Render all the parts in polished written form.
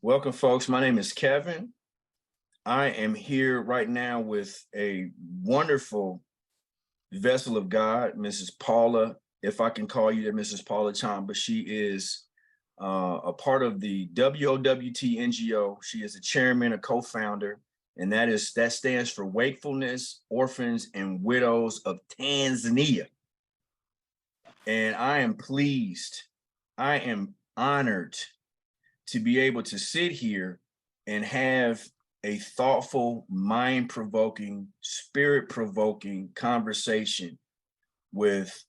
Welcome, folks. My name is Kevin. I am here right now with a wonderful vessel of God, Mrs. Paula, if I can call you that, Mrs. Paula Chomba. She is a part of the WOWT NGO. She is a chairman, a co-founder, and that stands for Wakefulness, Orphans, and Widows of Tanzania. And I am pleased, I am honored to be able to sit here and have a thoughtful, mind-provoking, spirit-provoking conversation with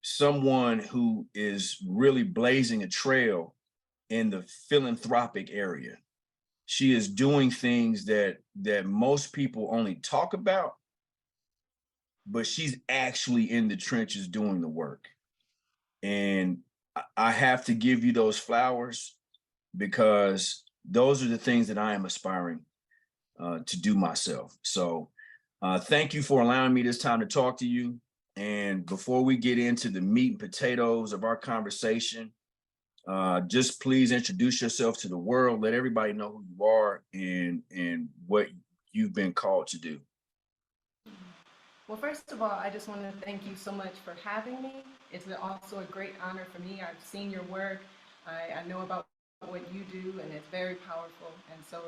someone who is really blazing a trail in the philanthropic area. She is doing things that most people only talk about, but she's actually in the trenches doing the work. And I have to give you those flowers because those are the things that I am aspiring to do myself. So thank you for allowing me this time to talk to you. And before we get into the meat and potatoes of our conversation, just please introduce yourself to the world. Let everybody know who you are and what you've been called to do. Well, first of all, I just want to thank you so much for having me. It's also a great honor for me. I've seen your work. I know about what you do, and it's very powerful. And so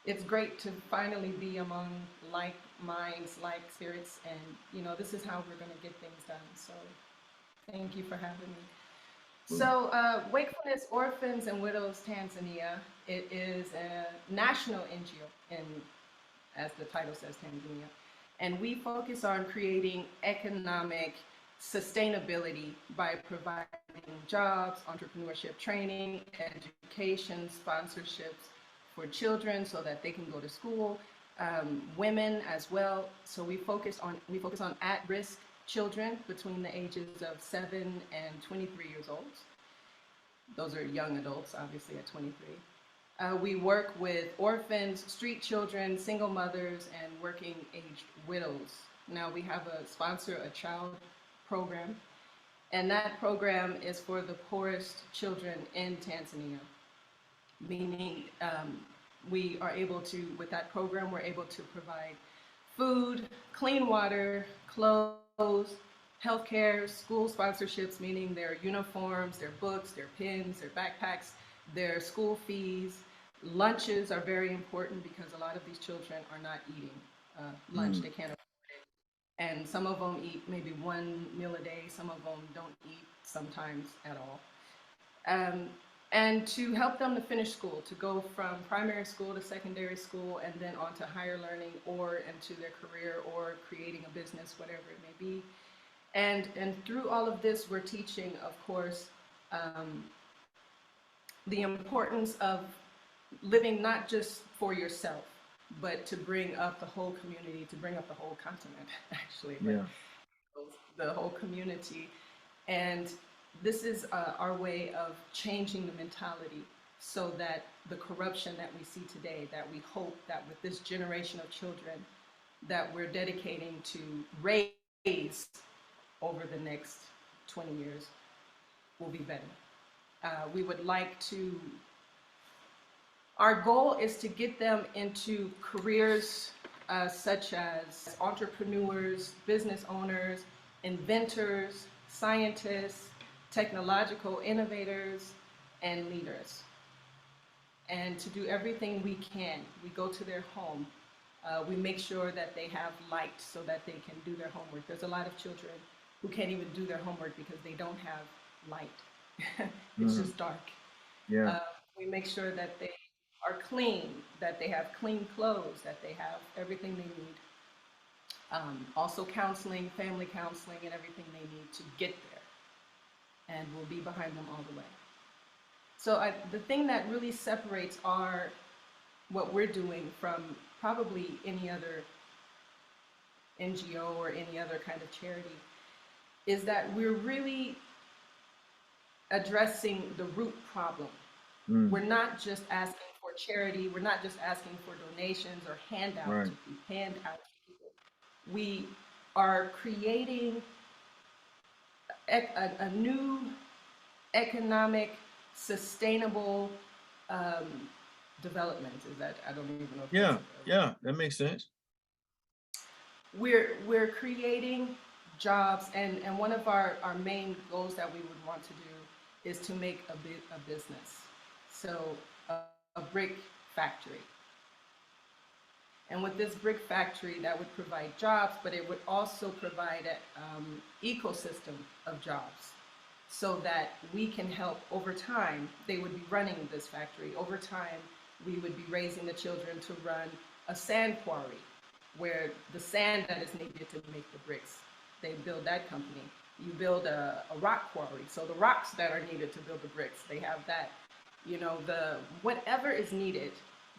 it's great to finally be among like minds, like spirits, and this is how we're going to get things done. So thank you for having me. So Wakefulness, Orphans, and Widows Tanzania, it is a national NGO, in, as the title says, Tanzania. And we focus on creating economic sustainability by providing jobs, entrepreneurship training, education, sponsorships for children so that they can go to school, women as well. So we focus on at-risk children between the ages of 7 and 23 years old. Those are young adults, obviously, at 23. We work with orphans, street children, single mothers, and working aged widows. Now we have a sponsor a child program, and that program is for the poorest children in Tanzania, meaning we are able to, with that program, we're able to provide food, clean water, clothes, healthcare, school sponsorships, meaning their uniforms, their books, their pens, their backpacks, their school fees. Lunches are very important because a lot of these children are not eating lunch. They can't afford it. And some of them eat maybe one meal a day. Some of them don't eat sometimes at all. Um, and to help them to finish school, to go from primary school to secondary school and then on to higher learning or into their career or creating a business, whatever it may be. And through all of this, we're teaching, of course, the importance of living not just for yourself, but to bring up the whole community, to bring up the whole continent, actually, Yeah. the whole community. And this is our way of changing the mentality so that the corruption that we see today, that we hope that with this generation of children that we're dedicating to raise over the next 20 years will be better. We would like to, our goal is to get them into careers such as entrepreneurs, business owners, inventors, scientists, technological innovators, and leaders. And to do everything we can, we go to their home. We make sure that they have light so that they can do their homework. There's a lot of children who can't even do their homework because they don't have light. It's just dark. Yeah. We make sure that they are clean, that they have clean clothes, that they have everything they need. Also counseling, family counseling, and everything they need to get there. And we'll be behind them all the way. So the thing that really separates what we're doing from probably any other NGO or any other kind of charity is that we're really addressing the root problem. We're not just asking for charity. We're not just asking for donations or handouts. Right. Hand out to people. We are creating a new economic, sustainable development. Is that, I don't even know if that's Yeah, yeah, that makes sense. we're creating jobs, and one of our main goals that we would want to do is to make a business. So a brick factory. And with this brick factory, that would provide jobs, but it would also provide an ecosystem of jobs so that we can help over time. They would be running this factory. Over time, we would be raising the children to run a sand quarry where the sand that is needed to make the bricks, they build that company. You build a rock quarry. So the rocks that are needed to build the bricks, they have that. You know, the whatever is needed,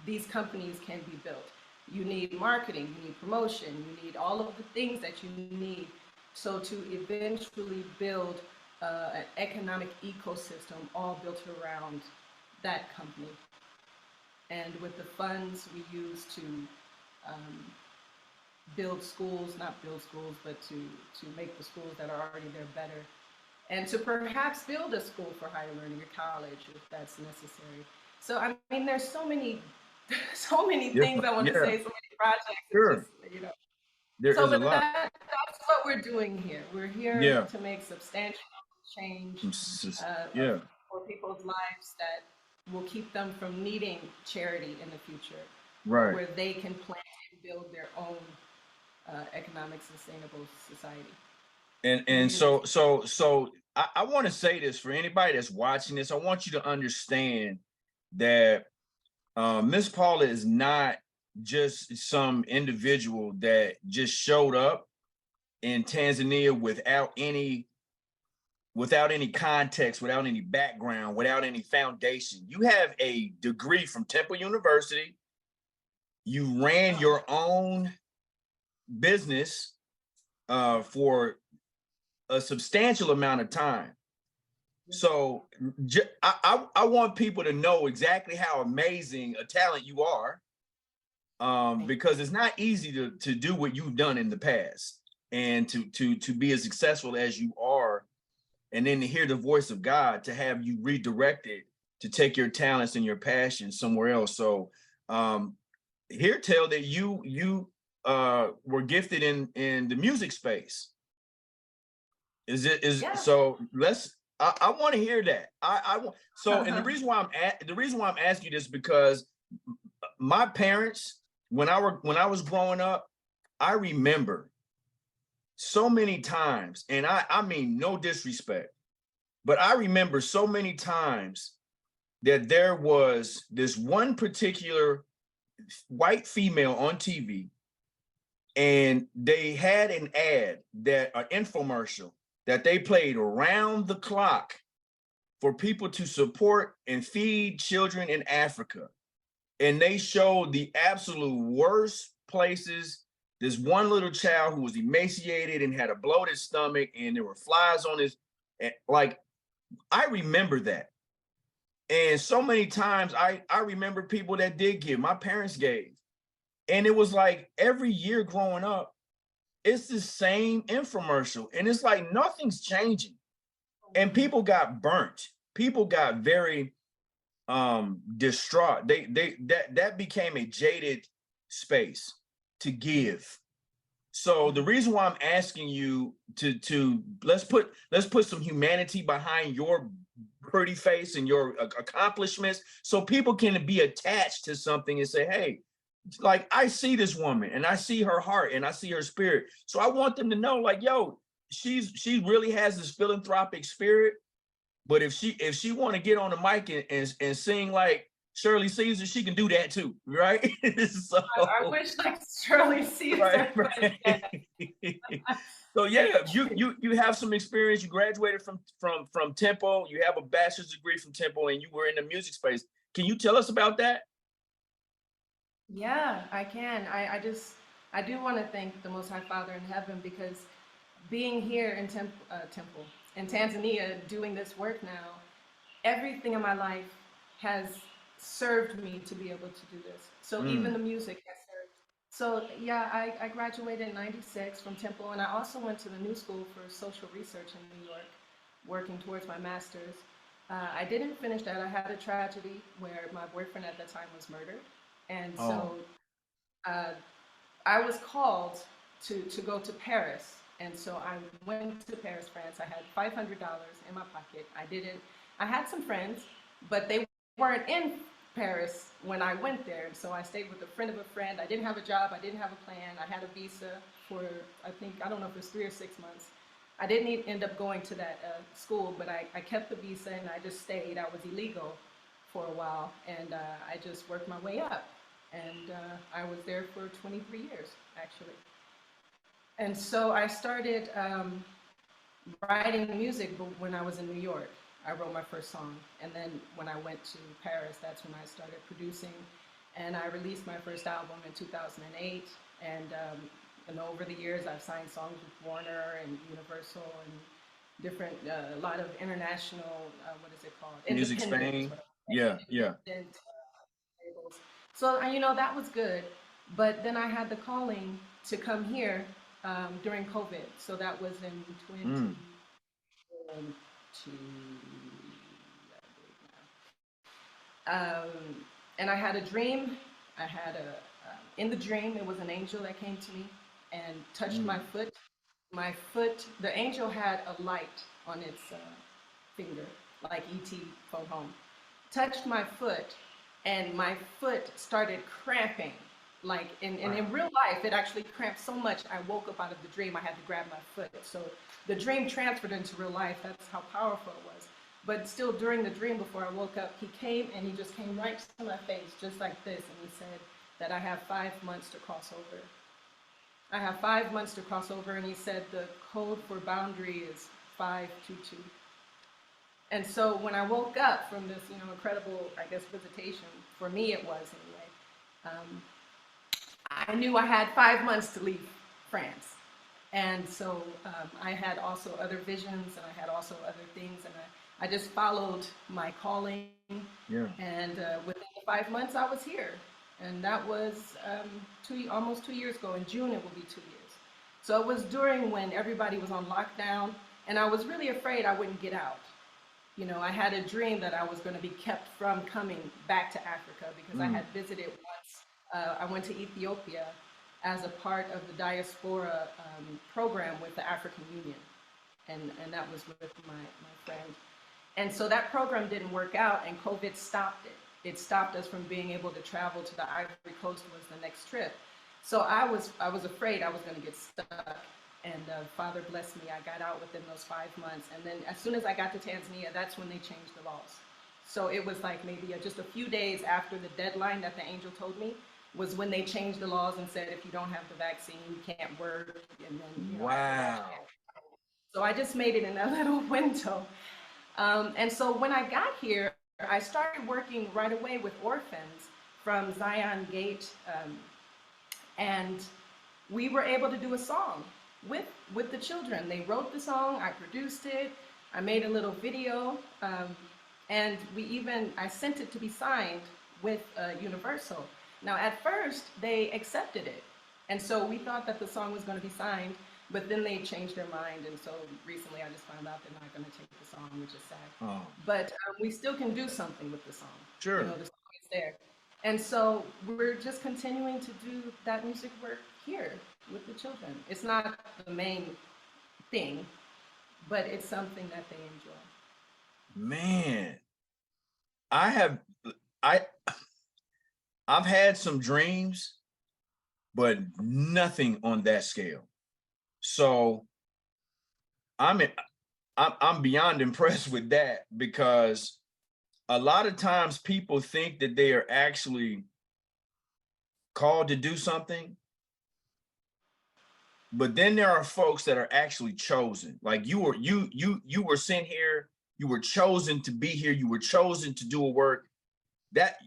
these companies can be built. You need marketing, you need promotion, you need all of the things that you need. So to eventually build an economic ecosystem all built around that company. And with the funds we use to um, build schools, not build schools, but to make the schools that are already there better, and to perhaps build a school for higher learning, a college, if that's necessary. So I mean, there's so many, so many things Different. I want to Yeah, say, so many projects. It's sure. just, you know. There So, is a but lot. that's what we're doing here. We're here Yeah. to make substantial change of, Yeah. for people's lives that will keep them from needing charity in the future, but Right. where they can plan and build their own economic sustainable society and And unity. so I want to say this for anybody that's watching this. I want you to understand that Miss Paula is not just some individual that just showed up in Tanzania without any context, without any background, without any foundation. You have a degree from Temple University. You ran Oh, your own business for a substantial amount of time. yes. So I want people to know exactly how amazing a talent you are, Thank because it's not easy to do what you've done in the past and to be as successful as you are, and then to hear the voice of God to have you redirected to take your talents and your passion somewhere else. So um, here tell that you were gifted in the music space. Is it is you. so let's I want to hear that. I want so and the Yeah. reason why the reason why I'm asking you this because my parents, when I was growing up, I remember so many times, and I mean no disrespect, but I remember so many times that there was this one particular white female on TV, and they had an ad, that an infomercial that they played around the clock for people to support and feed children in Africa. And they showed the absolute worst places. This one little child who was emaciated and had a bloated stomach, and there were flies on his, like, I remember that. And so many times I remember people that did give, my parents gave. And it was like every year growing up, it's the same infomercial. And it's like nothing's changing. And people got burnt. People got very distraught. That became a jaded space to give. So the reason why I'm asking you to let's put some humanity behind your pretty face and your accomplishments, so people can be attached to something and say, hey, like, I see this woman and I see her heart and I see her spirit. So I want them to know, like, yo, she really has this philanthropic spirit. But if she want to get on the mic and sing like Shirley Caesar, she can do that too, right? So I wish like Shirley right, Caesar, but yeah. right. So yeah, Thank you. you have some experience. You graduated from Temple. You have a bachelor's degree from Temple, and you were in the music space. Can you tell us about that? Yeah, I can. I do want to thank the Most High Father in heaven because being here in Temple, in Tanzania, doing this work now, everything in my life has served me to be able to do this. So even Mm, the music has served. So yeah, I graduated in 96 from Temple, and I also went to the New School for Social Research in New York, working towards my master's. I didn't finish that. I had a tragedy where my boyfriend at the time was murdered. And Oh, so uh, I was called to go to Paris. And so I went to Paris, France. I had $500 in my pocket. I had some friends, but they weren't in Paris when I went there. And so I stayed with a friend of a friend. I didn't have a job. I didn't have a plan. I had a visa for, I don't know if it was 3 or 6 months. I didn't even end up going to that school, but I kept the visa and I just stayed. I was illegal for a while, and I just worked my way up. And I was there for 23 years, actually. And so I started writing music when I was in New York. I wrote my first song. And then when I went to Paris, that's when I started producing. And I released my first album in 2008. And over the years, I've signed songs with Warner and Universal and different, a lot of international, what is it called? Music Independent, Spain. Yeah, yeah. independent labels. So, that was good. But then I had the calling to come here during COVID. So that was in Mm. 2022, I believe now. And I had a dream. In the dream, it was an angel that came to me and touched my Mm. foot. My foot, the angel had a light on its finger, like E.T. phone home. Touched my foot, and my foot started cramping. Like in Wow. real life, it actually cramped so much. I woke up out of the dream. I had to grab my foot. So the dream transferred into real life. That's how powerful it was. But still, during the dream, before I woke up, he came and he just came right to my face, just like this, and he said that I have 5 months to cross over. I have 5 months to cross over, and he said the code for boundary is 522. And so when I woke up from this, incredible, I guess, visitation, for me it was anyway, um, I knew I had 5 months to leave France. And so I had also other visions, and I had also other things, and I just followed my calling. Yeah. And within the 5 months, I was here. And that was almost 2 years ago. In June, it will be 2 years. So it was during when everybody was on lockdown, and I was really afraid I wouldn't get out. I had a dream that I was going to be kept from coming back to Africa because I Mm. had visited once. I went to Ethiopia as a part of the diaspora program with the African Union, and that was with my friend. And so that program didn't work out, and COVID stopped it. It stopped us from being able to travel to the Ivory Coast was the next trip. So I was afraid I was going to get stuck. And Father blessed me. I got out within those 5 months. And then as soon as I got to Tanzania, that's when they changed the laws. So it was like maybe just a few days after the deadline that the angel told me was when they changed the laws and said, if you don't have the vaccine, you can't work. And then, after that, you Wow. can't. So I just made it in a little window. And so when I got here, I started working right away with Orphans from Zion Gate, and we were able to do a song with the children. They wrote the song, I produced it, I made a little video, and I sent it to be signed with Universal. Now, at first, they accepted it, and so we thought that the song was going to be signed, but then they changed their mind, and so recently I just found out they're not going to take the song, which is sad. Oh, But we still can do something with the song. sure. The song is there. And so we're just continuing to do that music work here with the children. It's not the main thing, but it's something that they enjoy. Man, I have I I've had some dreams, but nothing on that scale. So I'm I'm beyond impressed with that because a lot of times people think that they are actually called to do something, but then there are folks that are actually chosen. Like you were sent here, you were chosen to be here, you were chosen to do a work that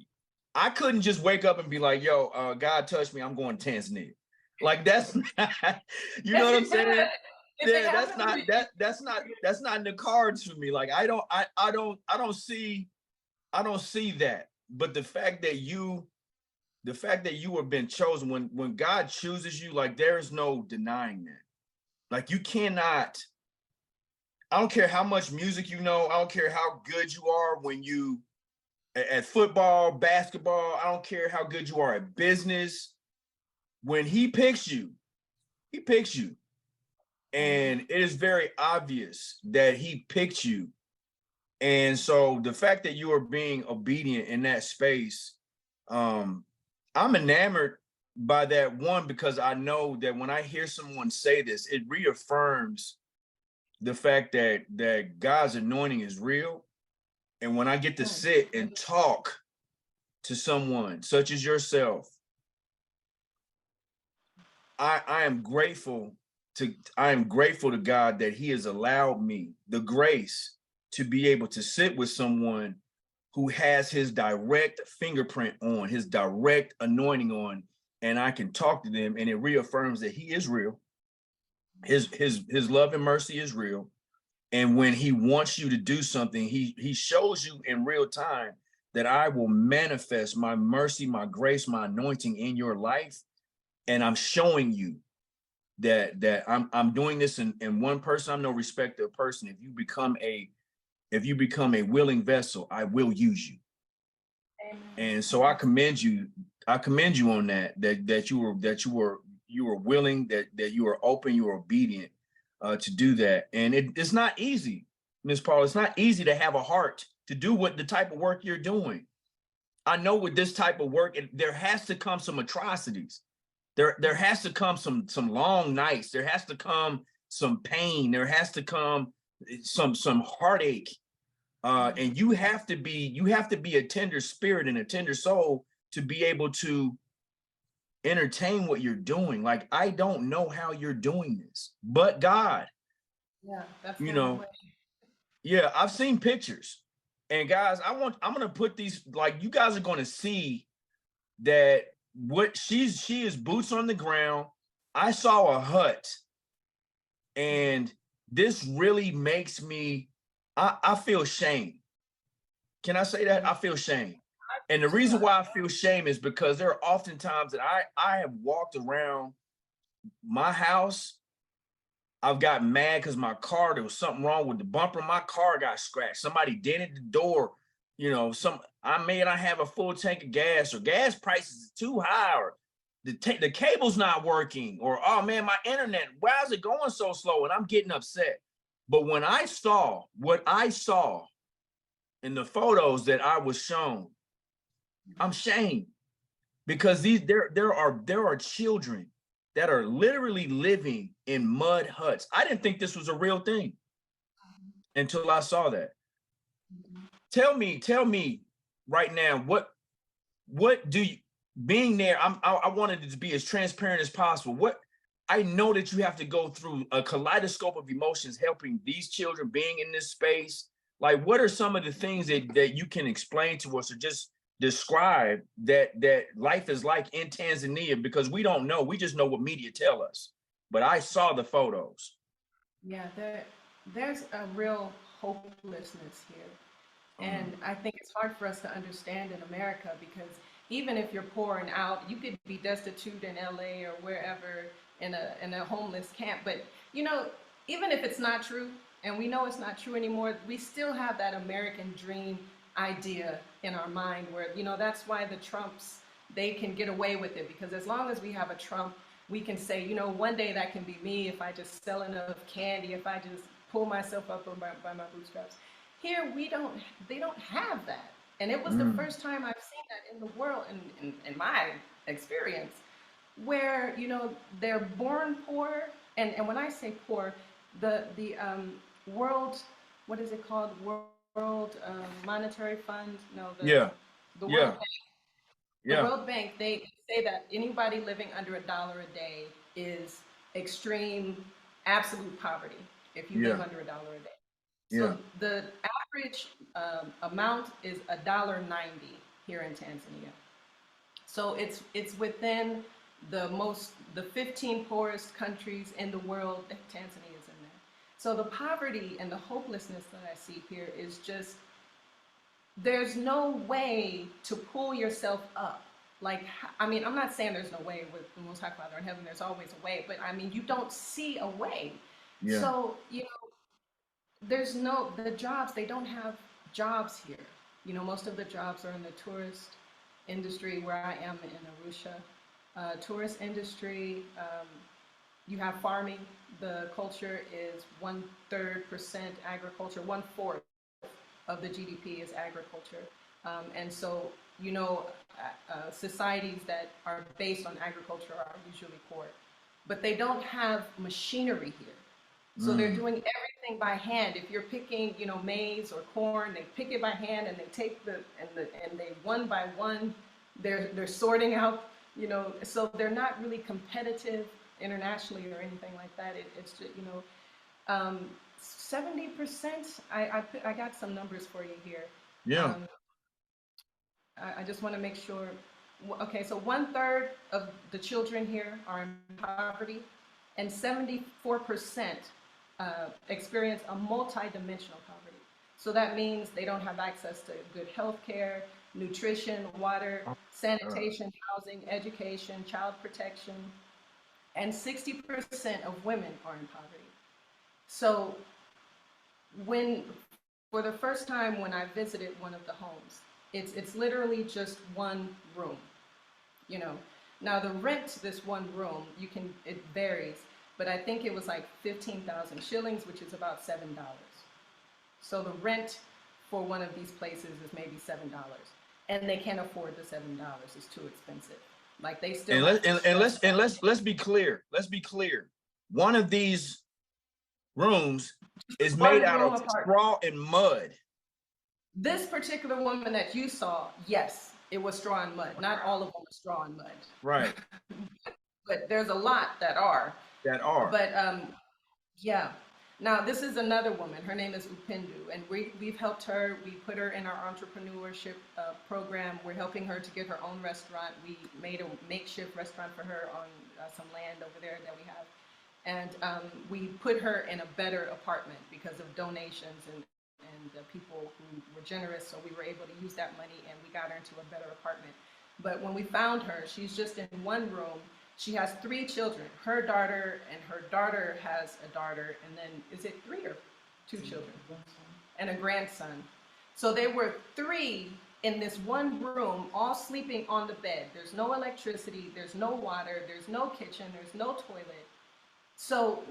I couldn't just wake up and be like, yo, God touched me, I'm going to Tanzania. Like that's not, you know Yes, what I'm it saying? could. If it Yeah, that's happened not to you. that's not in the cards for me. Like I don't see that. But the fact that you have been chosen, when God chooses you, like there's no denying that. Like you cannot, I don't care how much music you know. I don't care how good you are when you at football, basketball. I don't care how good you are at business. When he picks you, he picks you. And it is very obvious that he picked you. And so the fact that you are being obedient in that space, I'm enamored by that, one, because I know that when I hear someone say this, it reaffirms the fact that God's anointing is real. And when I get to sit and talk to someone such as yourself, I am grateful to God that he has allowed me the grace to be able to sit with someone who has his direct fingerprint on, his direct anointing on, and I can talk to them, and it reaffirms that he is real. His love and mercy is real. And when he wants you to do something, he shows you in real time that I will manifest my mercy, my grace, my anointing in your life. And I'm showing you that I'm doing this in one person. I'm no respecter of person. If you become a willing vessel, I will use you. Amen. And so I commend you on that you were willing, that you were open, you were obedient to do that. And it's not easy, Ms. Paula. It's not easy to have a heart to do the type of work you're doing. I know with this type of work, there has to come some atrocities. There has to come some long nights. There has to come some pain. There has to come some heartache. And you have to be a tender spirit and a tender soul to be able to entertain what you're doing. Like, I don't know how you're doing this, but God. Yeah, that's yeah, I've seen pictures. And guys, I'm gonna put these, like, you guys are gonna see that what she is boots on the ground. I saw a hut, and this really makes me, I feel shame. Can I say that? I feel shame. And the reason why I feel shame is because there are often times that I have walked around my house. I've got mad because my car, there was something wrong with the bumper. My car got scratched. Somebody dented the door. You know, I may not have a full tank of gas, or gas prices is too high, or the cable's not working, or, oh man, my internet, why is it going so slow? And I'm getting upset. But when I saw what I saw in the photos that I was shown, I'm shamed, because there are children that are literally living in mud huts. I didn't think this was a real thing until I saw that. Tell me right now, what do you, being there, I wanted it to be as transparent as possible. I know that you have to go through a kaleidoscope of emotions helping these children, being in this space. Like, what are some of the things that you can explain to us, or just describe that life is like in Tanzania? Because we don't know. We just know what media tell us. But I saw the photos. Yeah, there's a real hopelessness here. And I think it's hard for us to understand in America, because even if you're poor and out, you could be destitute in LA or wherever in a homeless camp. But, you know, even if it's not true, and we know it's not true anymore, we still have that American dream idea in our mind where, you know, that's why the Trumps, they can get away with it, because as long as we have a Trump, we can say, you know, one day that can be me if I just sell enough candy, if I just pull myself up by my bootstraps. Here, they don't have that. And it was the first time I've seen that in the world, in my experience, where, you know, they're born poor. And when I say poor, the world, what is it called? World Monetary Fund? No, the World Bank. The World Bank, they say that anybody living under $1 a day is extreme, absolute poverty if you live under $1 a day. So the average amount is $1.90 here in Tanzania. So it's within the 15 poorest countries in the world. Tanzania is in there. So the poverty and the hopelessness that I see here is just, there's no way to pull yourself up. Like, I mean, I'm not saying there's no way with the Most High Father in heaven, there's always a way, but I mean, you don't see a way. So, you know, the jobs, they don't have jobs here. You know, most of the jobs are in the tourist industry where I am in Arusha. Tourist industry, you have farming. The culture is 1/3% agriculture, 1/4 of the GDP is agriculture. And so, you know, societies that are based on agriculture are usually poor, but they don't have machinery here. So they're doing everything by hand. If you're picking, you know, maize or corn, they pick it by hand and they take and they one by one, they're sorting out, you know, so they're not really competitive internationally or anything like that. It's just, you know, 70%. I got some numbers for you here. Yeah. I just want to make sure. Okay, so 1/3 of the children here are in poverty, and 74% experience a multidimensional poverty. So that means they don't have access to good health care, nutrition, water, sanitation, housing, education, child protection, and 60% of women are in poverty. So when, for the first time when I visited one of the homes, it's literally just one room, you know. Now the rent to this one room, it varies, but I think it was like 15,000 shillings, which is about $7. So the rent for one of these places is maybe $7, and they can't afford the $7. It's too expensive. Like they still let's be clear. Let's be clear. One of these rooms is made out of straw and mud. This particular woman that you saw, yes, it was straw and mud. Not all of them are straw and mud. Right. But there's a lot that are. But yeah. Now this is another woman. Her name is Upindu, and we've helped her. We put her in our entrepreneurship program. We're helping her to get her own restaurant. We made a makeshift restaurant for her on some land over there that we have, and we put her in a better apartment because of donations and people who were generous. So we were able to use that money, and we got her into a better apartment. But when we found her, she's just in one room. She has 3 children, her daughter, and her daughter has a daughter, and then is it 3 or 2 children? And a grandson. So they were 3 in this one room, all sleeping on the bed. There's no electricity, there's no water, there's no kitchen, there's no toilet. So,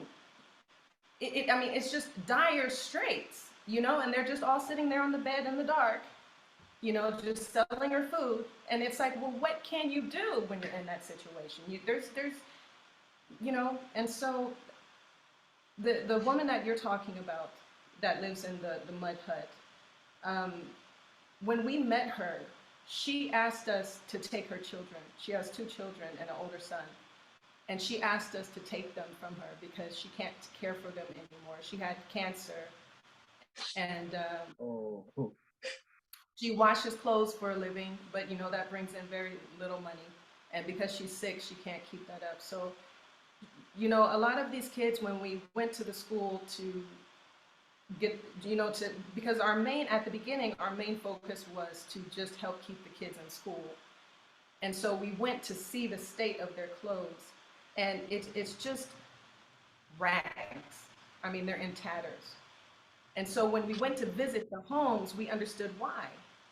I mean, it's just dire straits, you know, and they're just all sitting there on the bed in the dark, you know, just selling her food. And it's like, well, what can you do when you're in that situation? There's, you know, and so the woman that you're talking about that lives in the mud hut, when we met her, she asked us to take her children. She has 2 children and an older son. And she asked us to take them from her because she can't care for them anymore. She had cancer, and she washes clothes for a living, but you know that brings in very little money. And because she's sick, she can't keep that up. So, you know, a lot of these kids, when we went to the school to get, you know, because at the beginning, our main focus was to just help keep the kids in school. And so we went to see the state of their clothes, and it's just rags. I mean, they're in tatters. And so when we went to visit the homes, we understood why.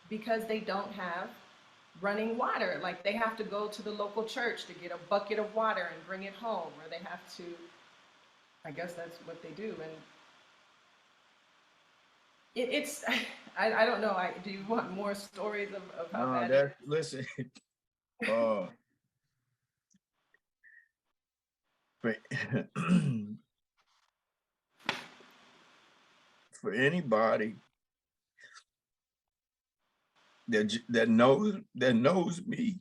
Because they don't have running water. Like they have to go to the local church to get a bucket of water and bring it home, or they have to, I guess that's what they do. And it's, I don't know. Do you want more stories of how bad it is? Listen, for anybody that knows me,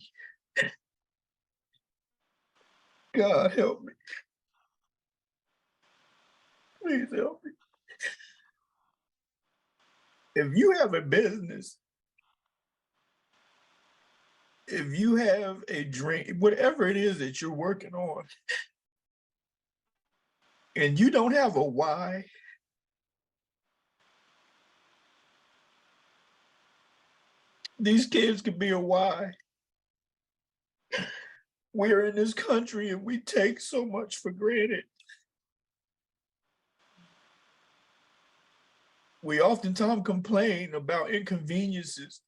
God help me. Please help me. If you have a business, if you have a dream, whatever it is that you're working on, and you don't have a why, these kids could be a why. We're in this country and we take so much for granted. We oftentimes complain about inconveniences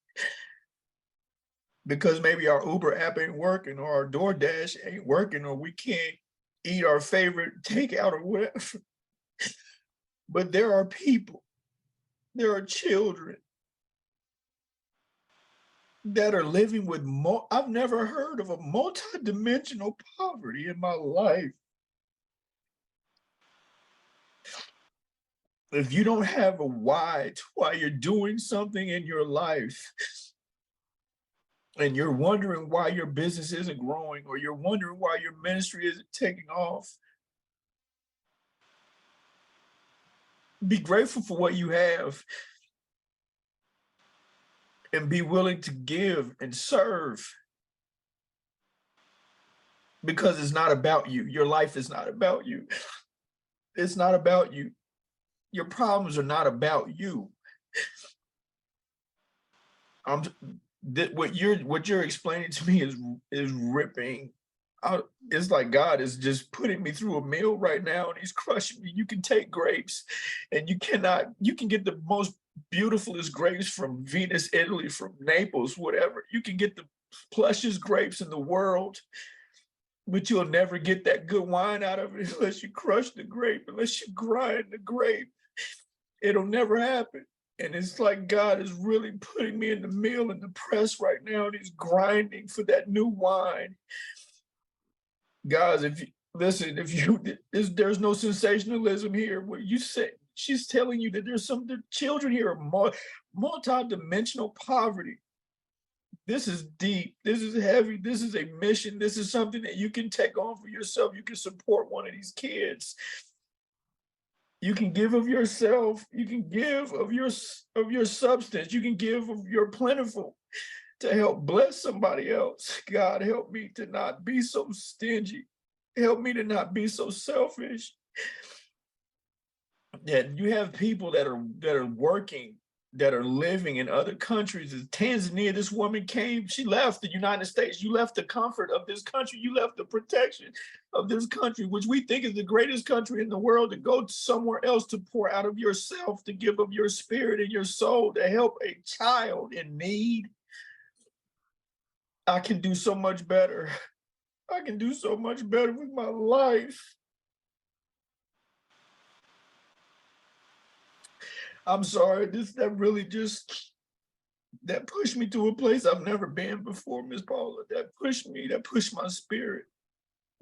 because maybe our Uber app ain't working or our DoorDash ain't working or we can't eat our favorite takeout or whatever. But there are people, there are children that are living with I've never heard of a multi-dimensional poverty in my life. If you don't have a why to why you're doing something in your life, and you're wondering why your business isn't growing, or you're wondering why your ministry isn't taking off, be grateful for what you have and be willing to give and serve, because it's not about you. Your life is not about you. It's not about you. Your problems are not about you. What you're explaining to me is ripping out. It's like God is just putting me through a meal right now and he's crushing me. You can take grapes and you can get the most beautifulest grapes from Venice, Italy, from Naples, whatever. You can get the plushest grapes in the world, but you'll never get that good wine out of it unless you crush the grape, unless you grind the grape. It'll never happen. And it's like God is really putting me in the mill and the press right now, and he's grinding for that new wine. Guys, if you listen, there's no sensationalism here. What you say, she's telling you that the children here are multi-dimensional poverty. This is deep. This is heavy. This is a mission. This is something that you can take on for yourself. You can support one of these kids. You can give of yourself. You can give of your substance. You can give of your plentiful to help bless somebody else. God, help me to not be so stingy. Help me to not be so selfish. That you have people that are working, that are living in other countries. In Tanzania, this woman came, she left the United States. You left the comfort of this country. You left the protection of this country, which we think is the greatest country in the world, to go somewhere else to pour out of yourself, to give of your spirit and your soul, to help a child in need. I can do so much better. I can do so much better with my life. I'm sorry, that pushed me to a place I've never been before, Miss Paula. That pushed my spirit.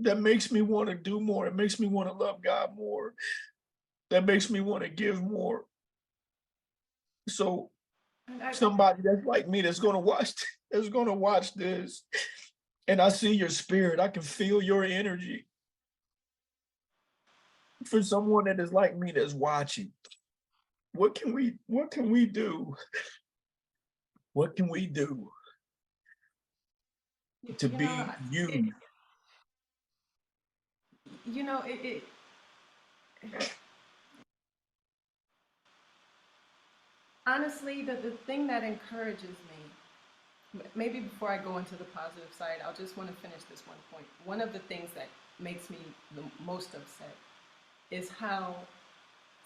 That makes me want to do more. It makes me want to love God more. That makes me want to give more. So somebody that's like me that's gonna watch this, and I see your spirit, I can feel your energy. For someone that is like me that's watching, what can we do? What can we do to be you? Honestly, the thing that encourages me, maybe before I go into the positive side, I'll just want to finish this one point. One of the things that makes me the most upset is how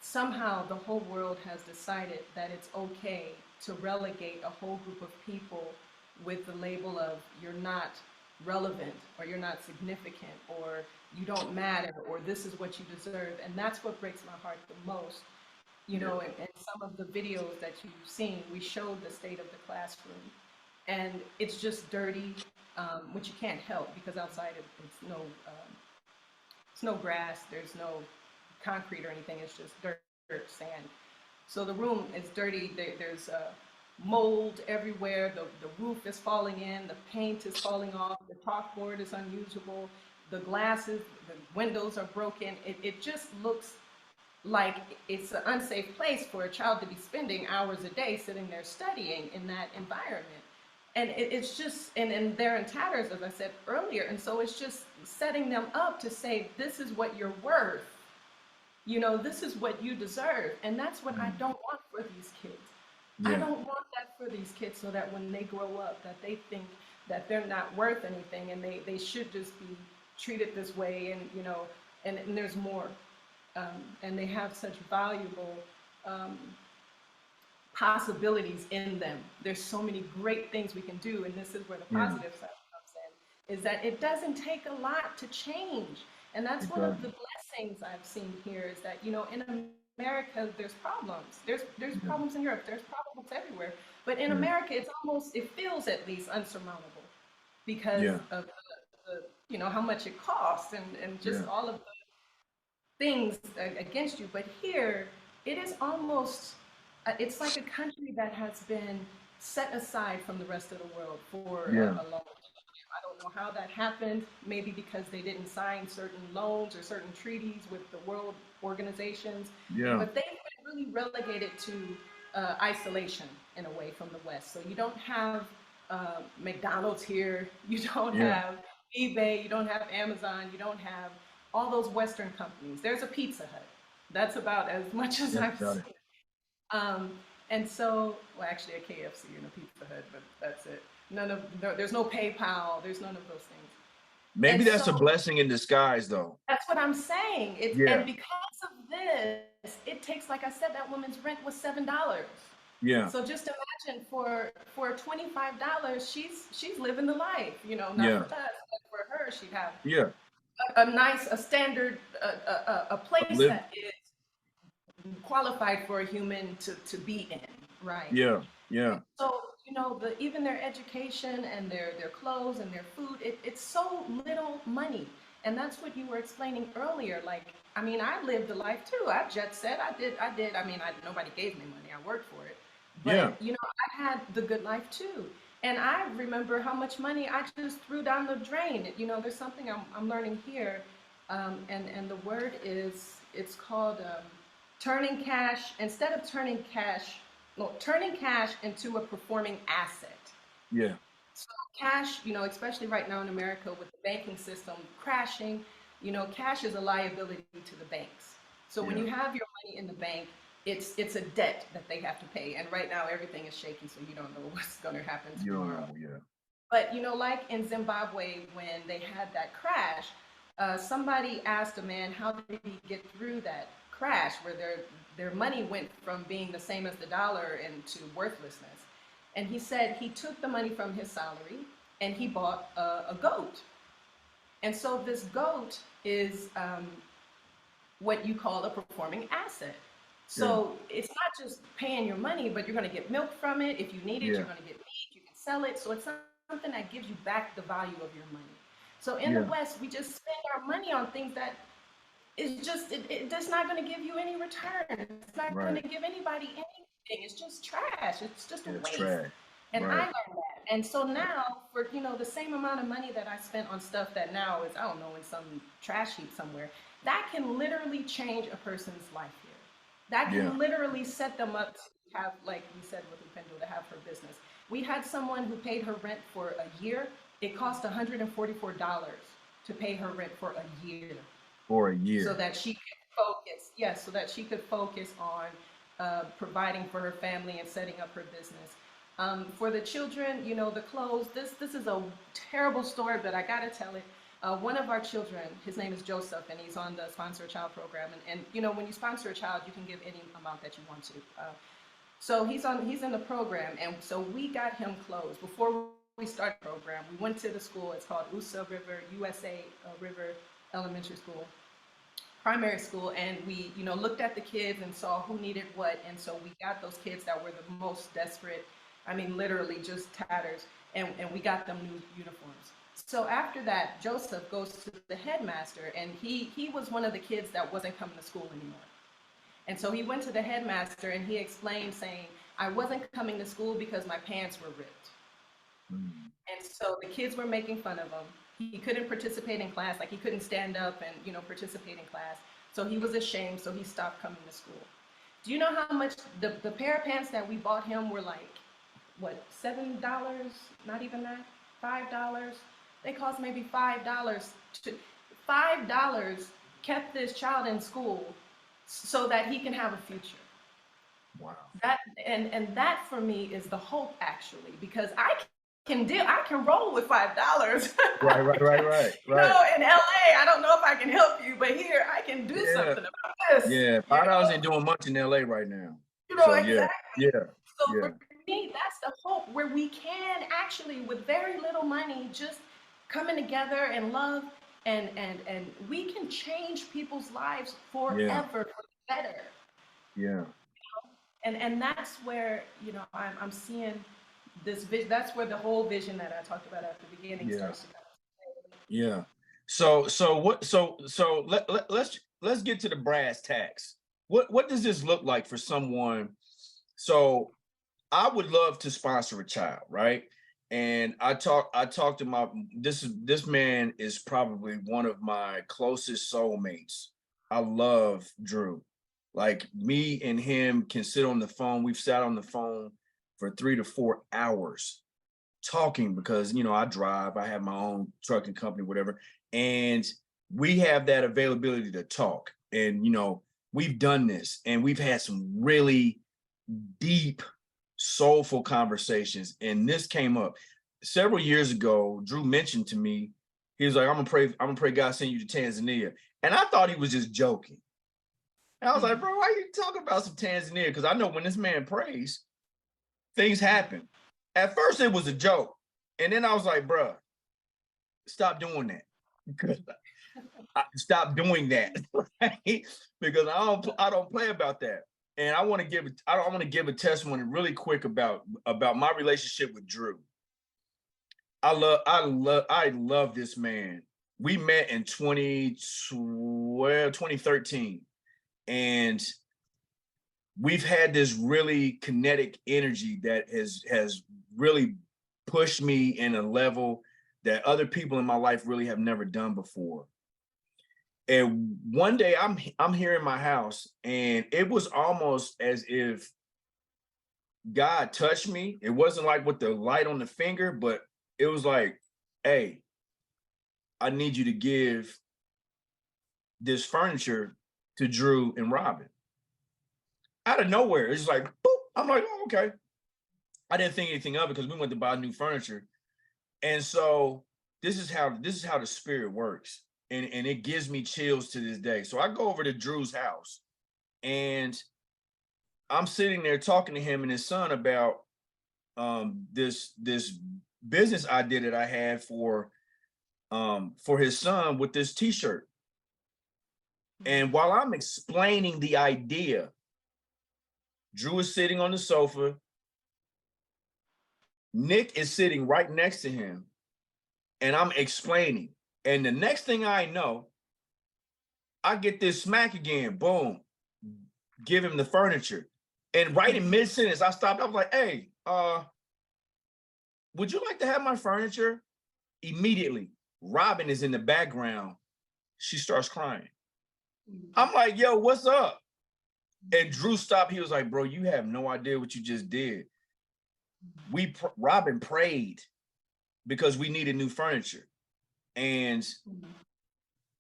somehow the whole world has decided that it's okay to relegate a whole group of people with the label of you're not relevant, or you're not significant, or you don't matter, or this is what you deserve. And that's what breaks my heart the most. In some of the videos that you've seen, we showed the state of the classroom, and it's just dirty, which you can't help because outside it's no grass, there's no concrete or anything. It's just dirt, sand. So the room is dirty. There's mold everywhere. The roof is falling in. The paint is falling off. The chalkboard is unusable. The glasses, the windows are broken. It just looks like it's an unsafe place for a child to be spending hours a day sitting there studying in that environment. And it's just, and they're in tatters, as I said earlier. And so it's just setting them up to say, this is what you're worth. This is what you deserve. And that's what I don't want for these kids. Yeah. I don't want that for these kids, so that when they grow up, that they think that they're not worth anything and they should just be treated this way. And there's more. And they have such valuable possibilities in them. There's so many great things we can do, and this is where the Yeah, positive side comes in, is that it doesn't take a lot to change. And that's it one of doesn't. the blessings I've seen here is that, in America, there's problems. There's Yeah, problems in Europe, there's problems everywhere. But in yeah, America, it feels at least unsurmountable because yeah, of how much it costs and just yeah, all of the things against you. But here, it is almost, it's like a country that has been set aside from the rest of the world for yeah, a long time. I don't know how that happened. Maybe because they didn't sign certain loans or certain treaties with the world organizations, yeah, but they've been really relegated to isolation in a way from the West. So you don't have McDonald's here, you don't yeah. have eBay, you don't have Amazon, you don't have all those Western companies. There's a Pizza Hut. That's about as much as That's I've about it. seen. Um, and so, well, actually a KFC and a Pizza Hut, but that's it. There's no PayPal, there's none of those things. Maybe And that's a so blessing in disguise, though. that's what I'm saying. And Yeah, because of this, it takes, like I said, that woman's rent was $7. yeah, So just imagine for $25, she's living the life, not for yeah, us, but for her, she'd have yeah. a standard, a place Live. that is qualified for a human to be in, right? Yeah, yeah, So, even their education and their clothes and their food, it's so little money. And that's what you were explaining earlier. Like, I mean, I lived the life too. I jet set. I did. I mean, nobody gave me money. I worked for it. yeah, But, I had the good life too. And I remember how much money I just threw down the drain. There's something I'm learning here. And the word it's called turning cash, instead of turning cash, no, turning cash into a performing asset. yeah, So cash, especially right now in America with the banking system crashing, cash is a liability to the banks. So when yeah. you have your money in the bank, it's a debt that they have to pay. And right now everything is shaky, so you don't know what's going to happen You don't tomorrow. know. Yeah, But like in Zimbabwe, when they had that crash, somebody asked a man, how did he get through that crash where their money went from being the same as the dollar into worthlessness? And he said he took the money from his salary and he bought a goat. And so this goat is what you call a performing asset. yeah, So it's not just paying your money, but you're going to get milk from it. If you need it, yeah, you're going to get meat, you can sell it. So it's something that gives you back the value of your money. So in the yeah. West, we just spend our money on things that is just, it's not going to give you any return. It's not going Right. to give anybody anything. It's just trash. It's just a Yeah, it's waste. trash. And I Right. learned that. And so now for, the same amount of money that I spent on stuff that now is, I don't know, in some trash heap somewhere, that can literally change a person's life here. That Yeah. can literally set them up to have, like we said with Upendo, to have her business. We had someone who paid her rent for a year. It cost $144 to pay her rent for a year For a so year. that she could focus, yes, so that she could focus on providing for her family and setting up her business. For the children, the clothes, this is a terrible story, but I gotta tell it. One of our children, his name is Joseph, and he's on the Sponsor a Child program. And when you sponsor a child, you can give any amount that you want to. So he's in the program, and so we got him clothes before we started the program. We went to the school. It's called USA River Elementary School, primary school, and we looked at the kids and saw who needed what, and so we got those kids that were the most desperate. I mean, literally just tatters, and we got them new uniforms. So after that, Joseph goes to the headmaster, and he was one of the kids that wasn't coming to school anymore. And so he went to the headmaster and he explained, saying, I wasn't coming to school because my pants were ripped. Mm. And so the kids were making fun of him. He couldn't participate in class, like he couldn't stand up and participate in class. So he was ashamed, so he stopped coming to school. Do you know how much the pair of pants that we bought him were like, what, $7? Not even that? $5? They cost maybe $5. $5 kept this child in school so that he can have a future. Wow. That and that for me is the hope, actually, because I can roll with $5. Right. In LA, I don't know if I can help you, but here I can do something about this. Yeah. $5 ain't doing much in LA right now. So Exactly. yeah. So Yeah. for me, that's the hope where we can actually, with very little money, just coming together and love and we can change people's lives Yeah. forever for the better. Yeah. And that's where, I'm seeing this vision. That's where the whole vision that I talked about at the beginning Yeah. starts to come. Yeah. Let's get to the brass tacks. What does this look like for someone? So I would love to sponsor a child, right? And I talk to this man is probably one of my closest soulmates. I love Drew. Like, me and him can sit on the phone. We've sat on the phone for 3 to 4 hours talking because, I drive, I have my own trucking company, whatever. And we have that availability to talk. And, we've done this and we've had some really deep, soulful conversations. And this came up several years ago. Drew mentioned to me, he was like, I'm gonna pray God send you to Tanzania. And I thought he was just joking. And I was like, bro, why are you talking about some Tanzania? Because I know when this man prays, things happen. At first it was a joke. And then I was like, bro, stop doing that. Stop doing that. Right? Because I don't play about that. And I want to give a testimony really quick about my relationship with Drew. I love this man. We met in 2013, and we've had this really kinetic energy that has really pushed me in a level that other people in my life really have never done before. And one day I'm here in my house, and it was almost as if God touched me. It wasn't like with the light on the finger, but it was like, hey, I need you to give this furniture to Drew and Robin. Out of nowhere, it's like, boop. I'm like, oh, okay. I didn't think anything of it because we went to buy new furniture. And so this is how the spirit works. And it gives me chills to this day. So I go over to Drew's house, and I'm sitting there talking to him and his son about this business idea that I had for his son with this t-shirt. And while I'm explaining the idea, Drew is sitting on the sofa. Nick is sitting right next to him, and I'm explaining. And the next thing I know, I get this smack again. Boom. Give him the furniture. And right in mid-sentence, I stopped. I was like, hey, would you like to have my furniture? Immediately, Robin is in the background. She starts crying. I'm like, yo, what's up? And Drew stopped. He was like, bro, you have no idea what you just did. Robin prayed because we needed new furniture, and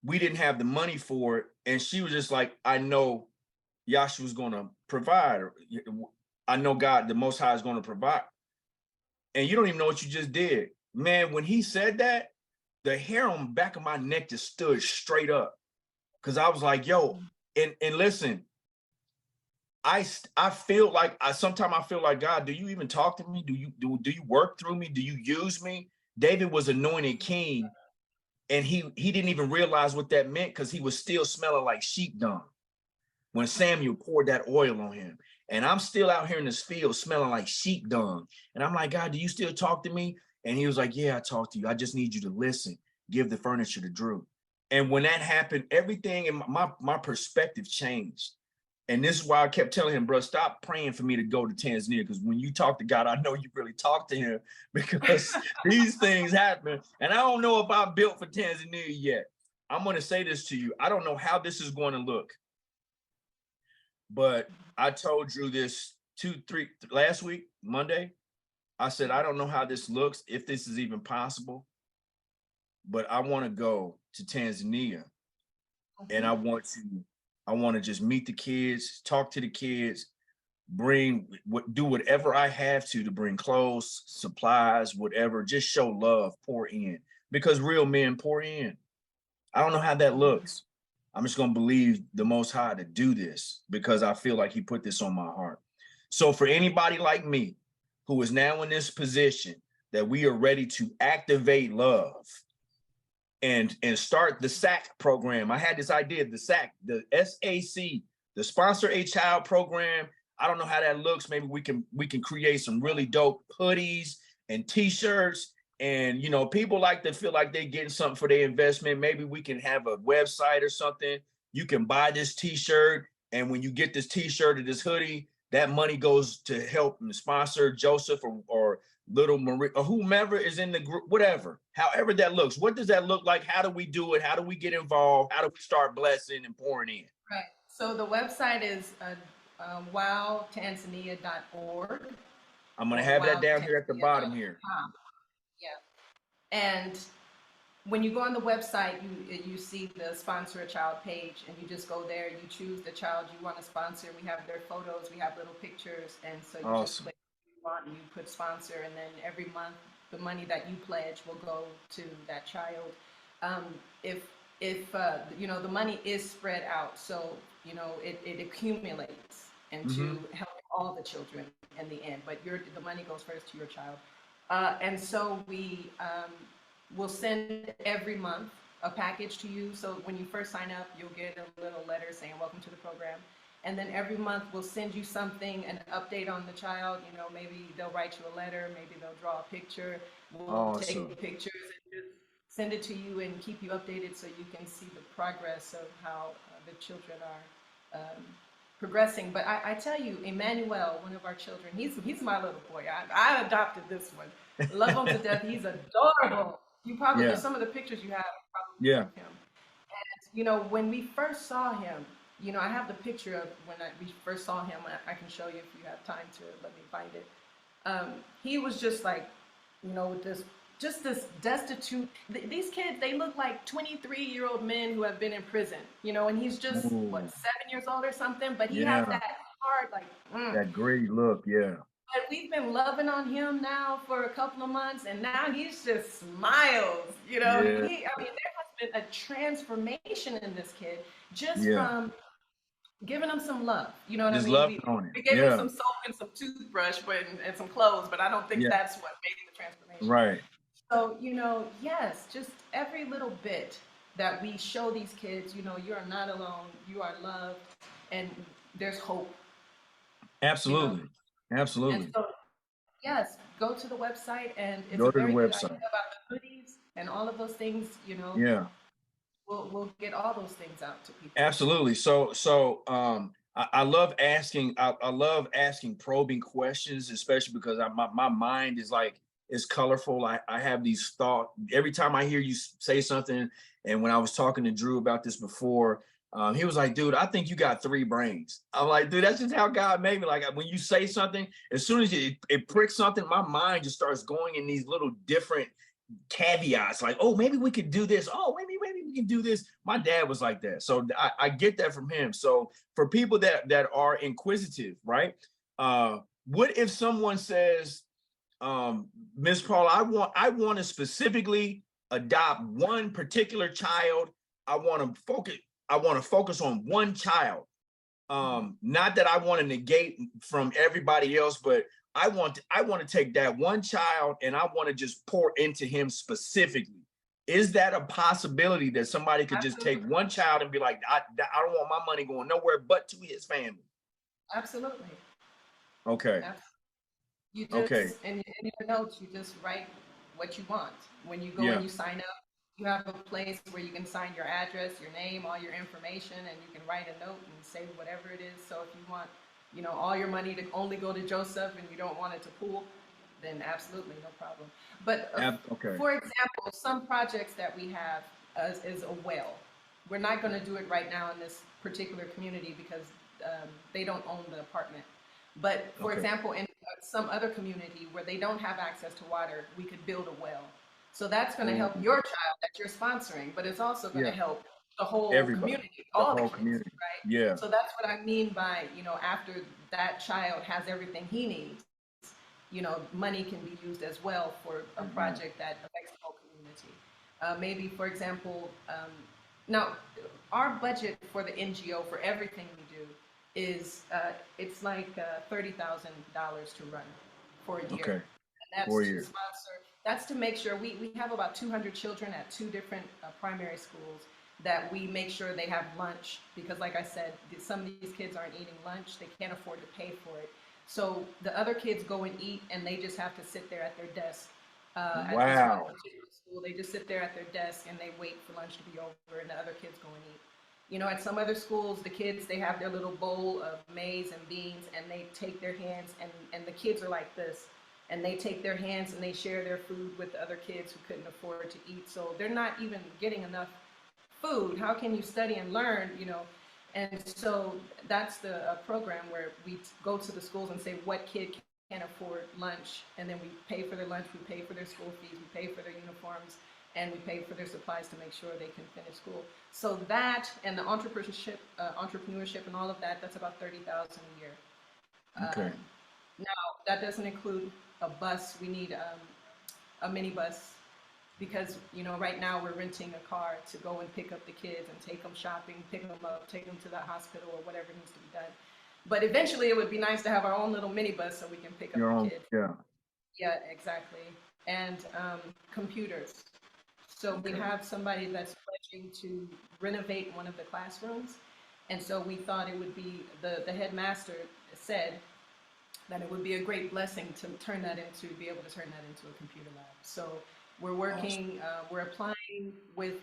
we didn't have the money for it. And she was just like, I know Yahshua's going to provide. I know God, the Most High, is going to provide. And you don't even know what you just did. Man, when he said that, the hair on the back of my neck just stood straight up. Because I was like, yo, and listen, I feel like sometimes I feel like, God, do you even talk to me? Do you work through me? Do you use me? David was anointed king, and he didn't even realize what that meant because he was still smelling like sheep dung when Samuel poured that oil on him. And I'm still out here in this field smelling like sheep dung. And I'm like, God, do you still talk to me? And he was like, yeah, I talk to you. I just need you to listen. Give the furniture to Drew. And when that happened, everything in my perspective changed. And this is why I kept telling him, bro, stop praying for me to go to Tanzania. Because when you talk to God, I know you really talk to him, because these things happen. And I don't know if I'm built for Tanzania yet. I'm going to say this to you. I don't know how this is going to look. But I told Drew this last week, Monday. I said, I don't know how this looks, if this is even possible, but I want to go to Tanzania. And I want to just meet the kids, talk to the kids, do whatever I have to bring clothes, supplies, whatever, just show love, pour in, because real men pour in. I don't know how that looks. I'm just going to believe the Most High to do this because I feel like he put this on my heart. So for anybody like me who is now in this position that we are ready to activate love and start the SAC program. I had this idea, the SAC, the SAC, the Sponsor a Child program. I don't know how that looks. Maybe we can create some really dope hoodies and t-shirts. And you know, people like to feel like they're getting something for their investment. Maybe we can have a website or something. You can buy this t-shirt, and when you get this t-shirt or this hoodie, that money goes to help and sponsor Joseph or little Marie or whomever is in the group, whatever, however that looks. What does that look like? How do we do it? How do we get involved? How do we start blessing and pouring in? Right. So the website is wowtanzania.org. I'm going to have that down here at the bottom here. Yeah. And when you go on the website, you see the Sponsor a Child page, and you just go there. You choose the child you want to sponsor. We have their photos. We have little pictures, and so you just click what you want, and you put sponsor, and then every month the money that you pledge will go to that child. If you know, the money is spread out, so you know it accumulates into help all the children in the end. But the money goes first to your child, and so we. We'll send every month a package to you. So when you first sign up, you'll get a little letter saying, welcome to the program. And then every month we'll send you something, an update on the child. You know, maybe they'll write you a letter, maybe they'll draw a picture. We'll take pictures and just send it to you and keep you updated so you can see the progress of how the children are progressing. But I tell you, Emmanuel, one of our children, he's my little boy. I adopted this one. Love him to death. He's adorable. You probably, some of the pictures you have probably of him. And, you know, when we first saw him, you know, I have the picture of when we first saw him. I can show you if you have time to let me find it. He was just like, you know, this destitute, these kids, they look like 23-year-old men who have been in prison, you know, and he's just, 7 years old or something, but he has that hard, like, that great look, But we've been loving on him now for a couple of months, and now he's just smiles, you know. I mean, there has been a transformation in this kid just from giving him some love, you know what I mean? We gave him some soap and some toothbrush and some clothes, but I don't think that's what made the transformation. Right. So, you know, yes, just every little bit that we show these kids, you know, you are not alone, you are loved, and there's hope. Absolutely. You know? Absolutely. And so, yes, go to the website, and it's a very good idea about the hoodies and all of those things, you know. Yeah. We'll get all those things out to people. Absolutely. So I love asking probing questions, especially because my mind is like, it's colorful. I have these thoughts every time I hear you say something. And when I was talking to Drew about this before, he was like, dude, I think you got 3 brains. I'm like, dude, that's just how God made me. Like when you say something, as soon as it pricks something, my mind just starts going in these little different caveats, like, oh, maybe we could do this. Oh, maybe we can do this. My dad was like that. So I get that from him. So for people that are inquisitive, right? What if someone says, Ms. Paula, I want to specifically adopt one particular child. I want to focus on one child. Not that I want to negate from everybody else, but I want to take that one child and I want to just pour into him specifically. Is that a possibility that somebody could just take one child and be like, I don't want my money going nowhere but to his family? Absolutely. Okay. You just, in your notes, you just write what you want. When you go and you sign up, you have a place where you can sign your address, your name, all your information, and you can write a note and say whatever it is. So if you want, you know, all your money to only go to Joseph and you don't want it to pool, then absolutely no problem. But for example, some projects that we have is a well. We're not going to do it right now in this particular community because they don't own the apartment. But for example, in some other community where they don't have access to water, we could build a well. So that's going to help your child that you're sponsoring, but it's also going to help the whole community, all the kids, right? Yeah. So that's what I mean by, you know, after that child has everything he needs, you know, money can be used as well for a project that affects the whole community. Maybe, for example, now our budget for the NGO for everything we do is it's like $30,000 to run for a year. Okay. And that's 4 to years. sponsor, that's to make sure we have about 200 children at two different primary schools that we make sure they have lunch because like I said, some of these kids aren't eating lunch. They can't afford to pay for it. So the other kids go and eat and they just have to sit there at their desk. At this one Wow. particular school, they just sit there at their desk and they wait for lunch to be over and the other kids go and eat. You know, at some other schools, the kids, they have their little bowl of maize and beans and they take their hands and the kids are like this. And they take their hands and they share their food with the other kids who couldn't afford to eat. So they're not even getting enough food. How can you study and learn, you know? And so that's the program where we go to the schools and say what kid can afford lunch, and then we pay for their lunch, we pay for their school fees, we pay for their uniforms, and we pay for their supplies to make sure they can finish school. So that and the entrepreneurship and all of that, that's about 30,000 a year. Okay. Now that doesn't include a bus. We need a minibus because you know right now we're renting a car to go and pick up the kids and take them shopping, pick them up, take them to the hospital or whatever needs to be done. But eventually it would be nice to have our own little minibus so we can pick up Your the own. kids. Yeah. Yeah, exactly. And computers. So we Okay. have somebody that's pledging to renovate one of the classrooms. And so we thought it would be, the headmaster said that it would be a great blessing to turn that into, be able to turn that into a computer lab. So we're Awesome. working, we're applying with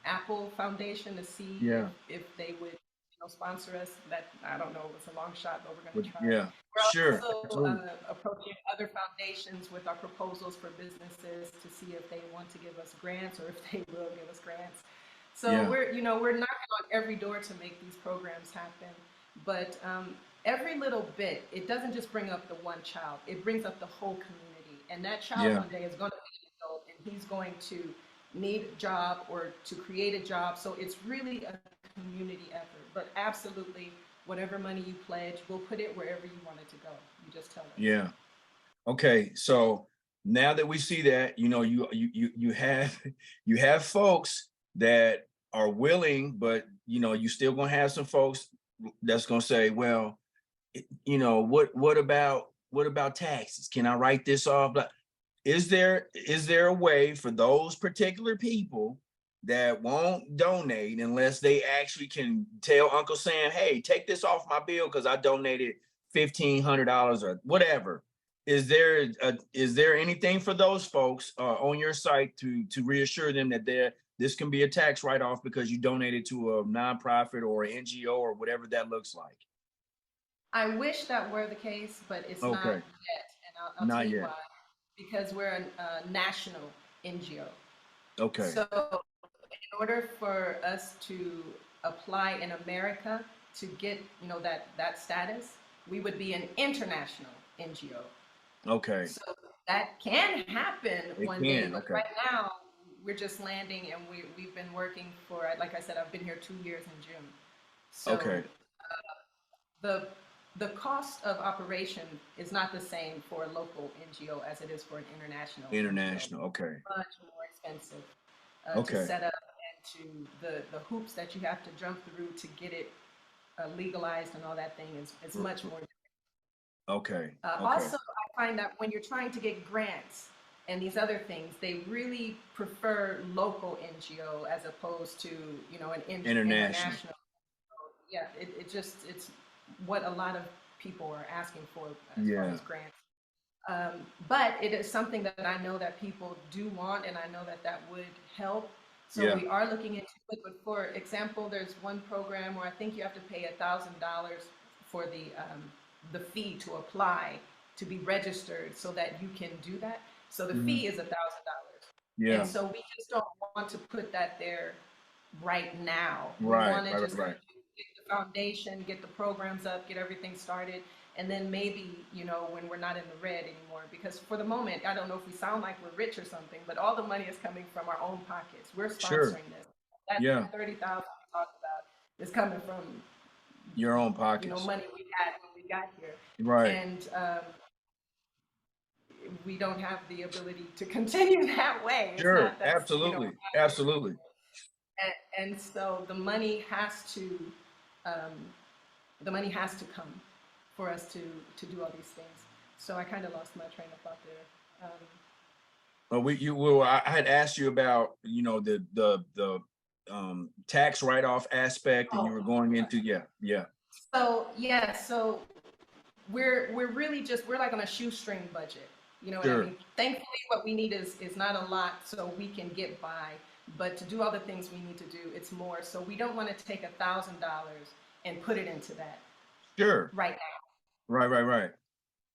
Apple Foundation to see Yeah. if they would, you know, sponsor us. That I don't know, it's a long shot, but we're going But to try. yeah. We're Sure. also Absolutely. approaching other foundations with our proposals for businesses to see if they want to give us grants or if they will give us grants. So Yeah. we're, you know, we're knocking on every door to make these programs happen. But every little bit, it doesn't just bring up the one child, it brings up the whole community. And that child Yeah. one day is going to be an adult and he's going to need a job or to create a job. So it's really a community effort. But absolutely, whatever money you pledge, we'll put it wherever you want it to go. You just tell us. Yeah. Okay. So now that we see that, you know, you have you have folks that are willing, but you know, you still gonna have some folks that's gonna say, well, you know, what about taxes? Can I write this off? But is there a way for those particular people that won't donate unless they actually can tell Uncle Sam, hey, take this off my bill because I donated $1,500 or whatever. Is there anything for those folks on your site to reassure them that this can be a tax write-off because you donated to a nonprofit or an NGO or whatever that looks like? I wish that were the case, but it's not Okay, yet. And I'll tell not you yet. why. Because we're a national NGO. Okay, So in order for us to apply in America to get, you know, that status, we would be an international NGO. okay, So that can happen it one day, can. but Okay, right now we're just landing and we've been working for, like I said, I've been here 2 years in June. So okay, the the cost of operation is not the same for a local NGO as it is for an international NGO. international. Okay, Much more expensive to okay, set up and to the hoops that you have to jump through to get it legalized and all that thing is r- much more. okay, okay. Also, I find that when you're trying to get grants and these other things, they really prefer local NGO as opposed to, you know, an International. international. Yeah, it just, it's what a lot of people are asking for as far Yeah, as grants. But it is something that I know that people do want, and I know that that would help. So yeah. we are looking into it. But for example, there's one program where I think you have to pay $1,000 for the fee to apply to be registered, so that you can do that. So the Hmm. fee is $1,000, and Yeah. so we just don't want to put that there right now. We Right, want to right, right, just right. get the foundation, get the programs up, get everything started, and then maybe, you know, when we're not in the red anymore. Because for the moment, I don't know if we sound like we're rich or something, but all the money is coming from our own pockets. We're Sure. sponsoring this. That Yeah. 30,000 we talked about is coming from, Your own you know, pockets. money we had when we got here. Right. And we don't have the ability to continue that way. It's Sure. not, that's, you know, we're Absolutely. not there. Absolutely. And so the money has to um, the money has to come for us to do all these things. So I kind of lost my train of thought there. I had asked you about, you know, the tax write-off aspect, and you Oh, were going right. into, yeah. So yeah, so we're really just we're like on a shoestring budget. You know what I Sure, mean? Thankfully, what we need is not a lot, so we can get by. But to do all the things we need to do, it's more. So we don't want to take $1,000 and put it into that sure. right now. Right.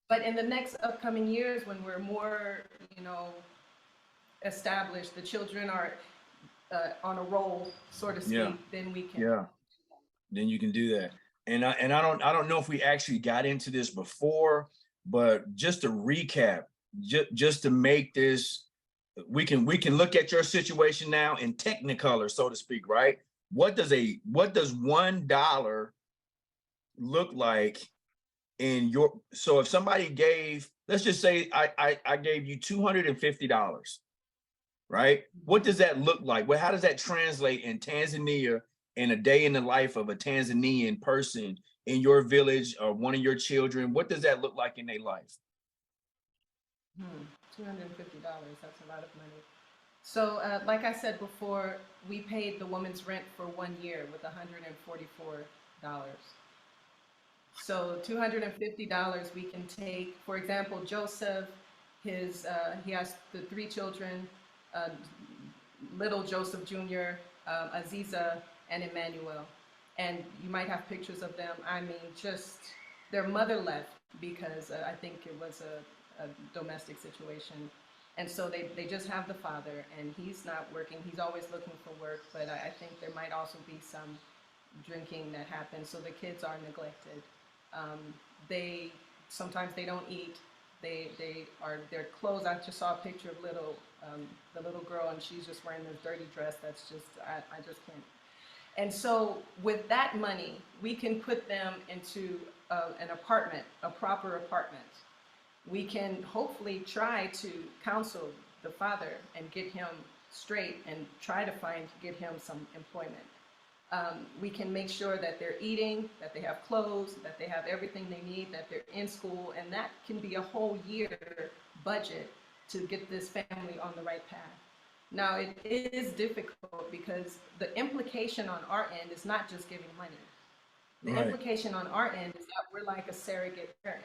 But in the next upcoming years, when we're more, you know, established, the children are on a roll, so to Yeah, speak, then we can. yeah. Then you can do that. And I don't know if we actually got into this before, but just to recap, just to make this, we can look at your situation now in technicolor, so to speak, right? What does $1 look like in your, so if somebody gave, let's just say I gave you $250, right? What does that look like? Well, how does that translate in Tanzania in a day in the life of a Tanzanian person in your village or one of your children? What does that look like in their life? $250, that's a lot of money. So, like I said before, we paid the woman's rent for 1 year with $144. So $250 we can take, for example, Joseph, he has the three children, uh, little Joseph Jr., Aziza, and Emmanuel. And you might have pictures of them. I mean, just their mother left because I think it was a domestic situation. And so they just have the father, and he's not working. He's always looking for work, but I think there might also be some drinking that happens. So the kids are neglected. Um, they sometimes they don't eat. They are their clothes. I just saw a picture of the little girl, and she's just wearing this dirty dress. That's just I just can't. And so with that money, we can put them into an apartment, a proper apartment. We can hopefully try to counsel the father and get him straight and try to get him some employment. We can make sure that they're eating, that they have clothes, that they have everything they need, that they're in school, and that can be a whole year budget to get this family on the right path. Now, it is difficult because the implication on our end is not just giving money. The Right. implication on our end is that we're like a surrogate parent.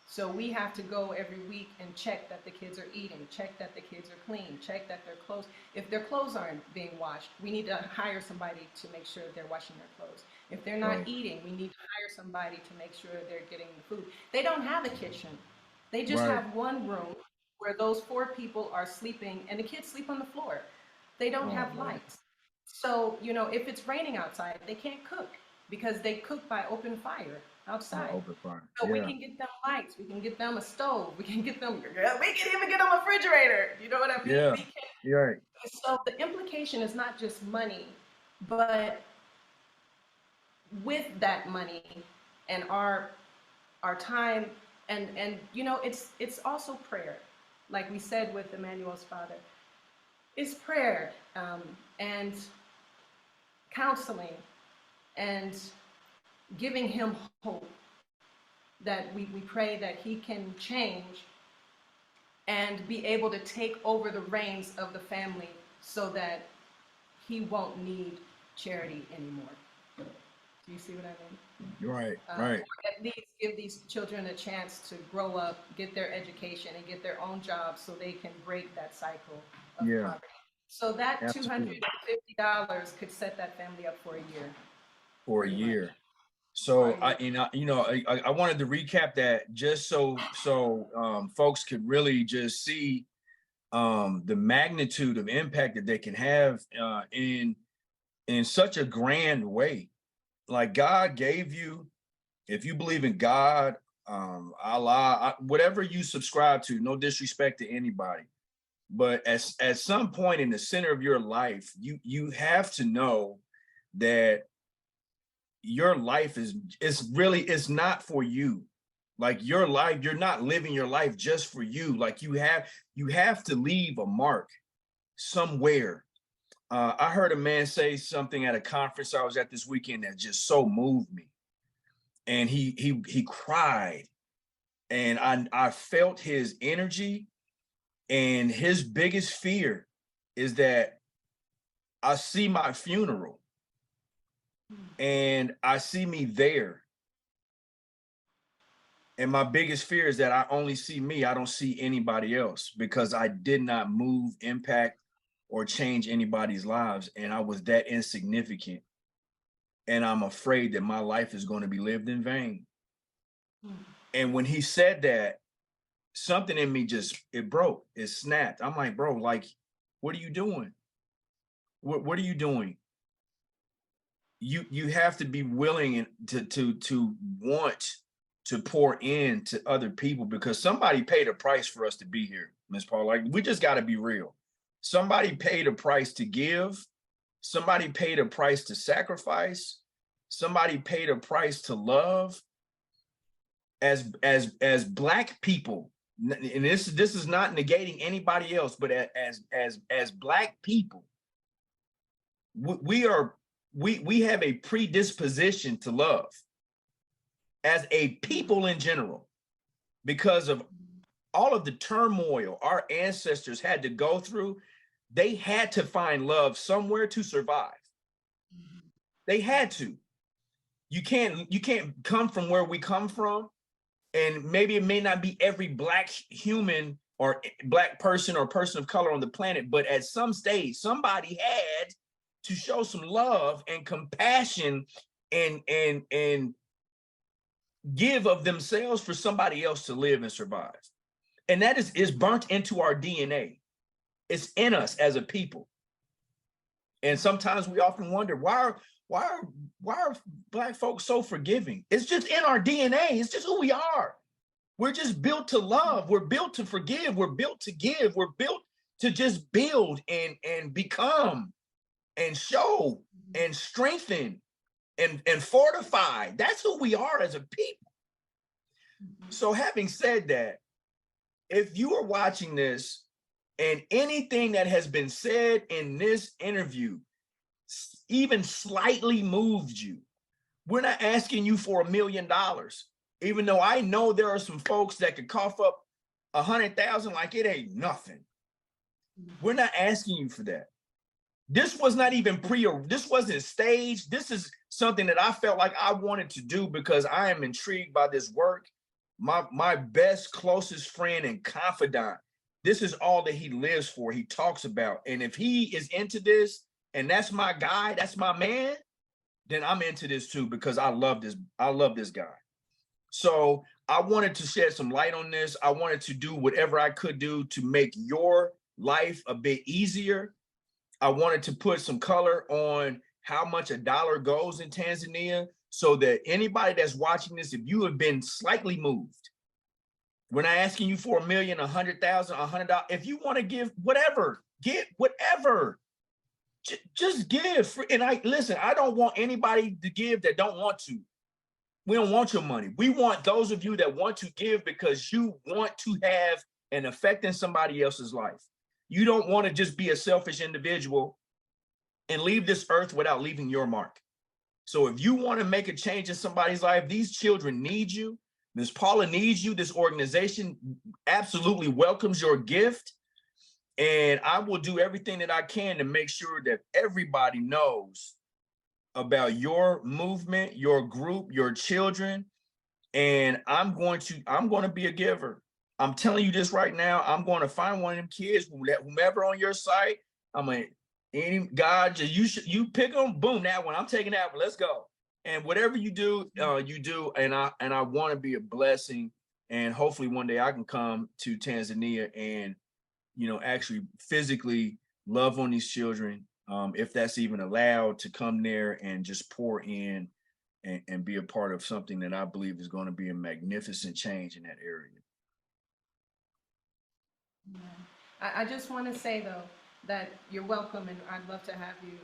So we have to go every week and check that the kids are eating, check that the kids are clean, check that their clothes, if their clothes aren't being washed, we need to hire somebody to make sure they're washing their clothes. If they're not Right. eating, we need to hire somebody to make sure they're getting the food. They don't have a kitchen. They just Right. have one room where those four people are sleeping and the kids sleep on the floor. They don't Oh have man. lights. So, you know, if it's raining outside, they can't cook because they cook by open fire My outside. open fire. So we Yeah. can get them lights, we can get them a stove, we can get them, we can even get them a refrigerator. You know what I mean? Yeah. We can. You're right. So the implication is not just money, but with that money and our time and you know it's also prayer, like we said with Emmanuel's father. It's prayer and counseling and giving him hope that we pray that he can change and be able to take over the reins of the family so that he won't need charity anymore. Do you see what I mean? You're right. Right. Or at least give these children a chance to grow up, get their education, and get their own jobs so they can break that cycle of Yeah. poverty. So that Absolutely. $250 could set that family up for a year, For a pretty much. year. For a So year. I wanted to recap that just so folks could really just see the magnitude of impact that they can have in such a grand way. Like God gave you, if you believe in God, Allah, whatever you subscribe to, no disrespect to anybody, but at some point in the center of your life, you have to know that your life is really, it's not for you. Like your life, you're not living your life just for you. Like you have to leave a mark somewhere. I heard a man say something at a conference I was at this weekend that just so moved me. and he cried, and I felt his energy, and his biggest fear is that I see my funeral and I see me there. And my biggest fear is that I only see me, I don't see anybody else, because I did not move, impact, or change anybody's lives. And I was that insignificant. And I'm afraid that my life is going to be lived in vain. And when he said that, something in me just, it broke, it snapped. I'm like, bro, like, what are you doing? What are you doing? You have to be willing to want to pour into other people, because somebody paid a price for us to be here, Miss Paul. Like, we just got to be real. Somebody paid a price to give. Somebody paid a price to sacrifice. Somebody paid a price to love. As Black people, and this is not negating anybody else, but as Black people, we have a predisposition to love as a people in general, because of all of the turmoil our ancestors had to go through. They had to find love somewhere to survive. They had to. You can't come from where we come from, and maybe it may not be every Black human or Black person or person of color on the planet, but at some stage, somebody had to show some love and compassion and give of themselves for somebody else to live and survive. And that is burnt into our DNA. It's in us as a people. And sometimes we often wonder, why are Black folks so forgiving? It's just in our DNA. It's just who we are. We're just built to love. We're built to forgive. We're built to give. We're built to just build and become and show and strengthen and fortify. That's who we are as a people. So having said that, if you are watching this and anything that has been said in this interview even slightly moved you, we're not asking you for $1 million, even though I know there are some folks that could cough up 100,000 like it ain't nothing. We're not asking you for that. This was not even this wasn't staged. This is something that I felt like I wanted to do because I am intrigued by this work. My best, closest friend and confidant, this is all that he lives for, he talks about. And if he is into this, and that's my guy, that's my man, then I'm into this too, because I love this guy. So I wanted to shed some light on this. I wanted to do whatever I could do to make your life a bit easier. I wanted to put some color on how much a dollar goes in Tanzania, so that anybody that's watching this, if you have been slightly moved, we're not asking you for $1 million, 100,000, $100. If you want to give whatever, get whatever. Just give. And listen, I don't want anybody to give that don't want to. We don't want your money. We want those of you that want to give because you want to have an effect in somebody else's life. You don't want to just be a selfish individual and leave this earth without leaving your mark. So if you want to make a change in somebody's life, these children need you. Ms. Paula needs you. This organization absolutely welcomes your gift. And I will do everything that I can to make sure that everybody knows about your movement, your group, your children. And I'm going to be a giver. I'm telling you this right now. I'm going to find one of them kids, whomever on your site. I'm like, God, you pick them, boom, that one. I'm taking that one. Let's go. And whatever you do, you do. And I want to be a blessing. And hopefully one day I can come to Tanzania and, actually physically love on these children, if that's even allowed, to come there and just pour in and be a part of something that I believe is going to be a magnificent change in that area. Yeah. I just want to say, though, that you're welcome, and I'd love to have you.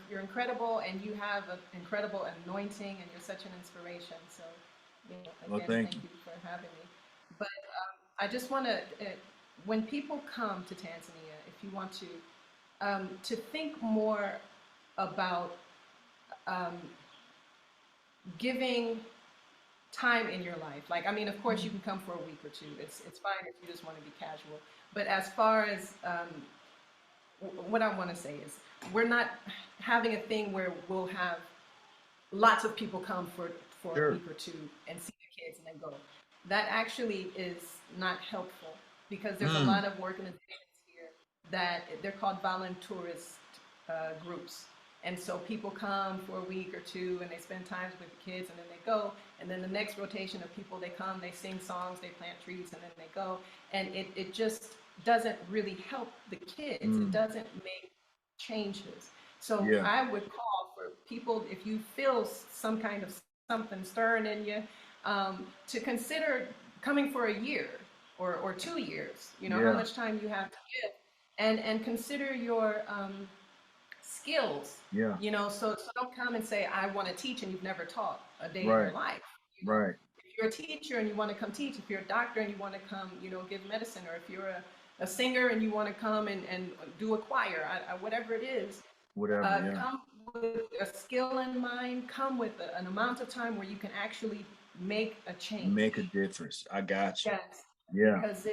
You're incredible, and you have an incredible anointing, and you're such an inspiration. So, again, thank you for having me. But I just want to, when people come to Tanzania, if you want to think more about giving time in your life. Like, I mean, of course, you can come for a week or two. It's fine if you just want to be casual. But as far as what I want to say is, we're not having a thing where we'll have lots of people come for a Sure. week or two and see the kids and then go. That actually is not helpful because there's a Mm, lot of organizations here that they're called volunteerist groups. And so people come for a week or two and they spend time with the kids and then they go. And then the next rotation of people, they come, they sing songs, they plant trees, and then they go. And it just doesn't really help the kids. It mm, doesn't make changes. So yeah. I would call for people, if you feel some kind of something stirring in you, to consider coming for a year or 2 years, how Yeah. much time you have to give, and consider your skills, Yeah. so don't come and say, I want to teach, and you've never taught a day in your Right. life. Right. If you're a teacher and you want to come teach, if you're a doctor and you want to come, give medicine, or if you're a singer and you want to come and do a choir, whatever it is, Whatever. Yeah. come with a skill in mind, come with an amount of time where you can actually make a Make a change. difference. I got you. Yes, Yeah. because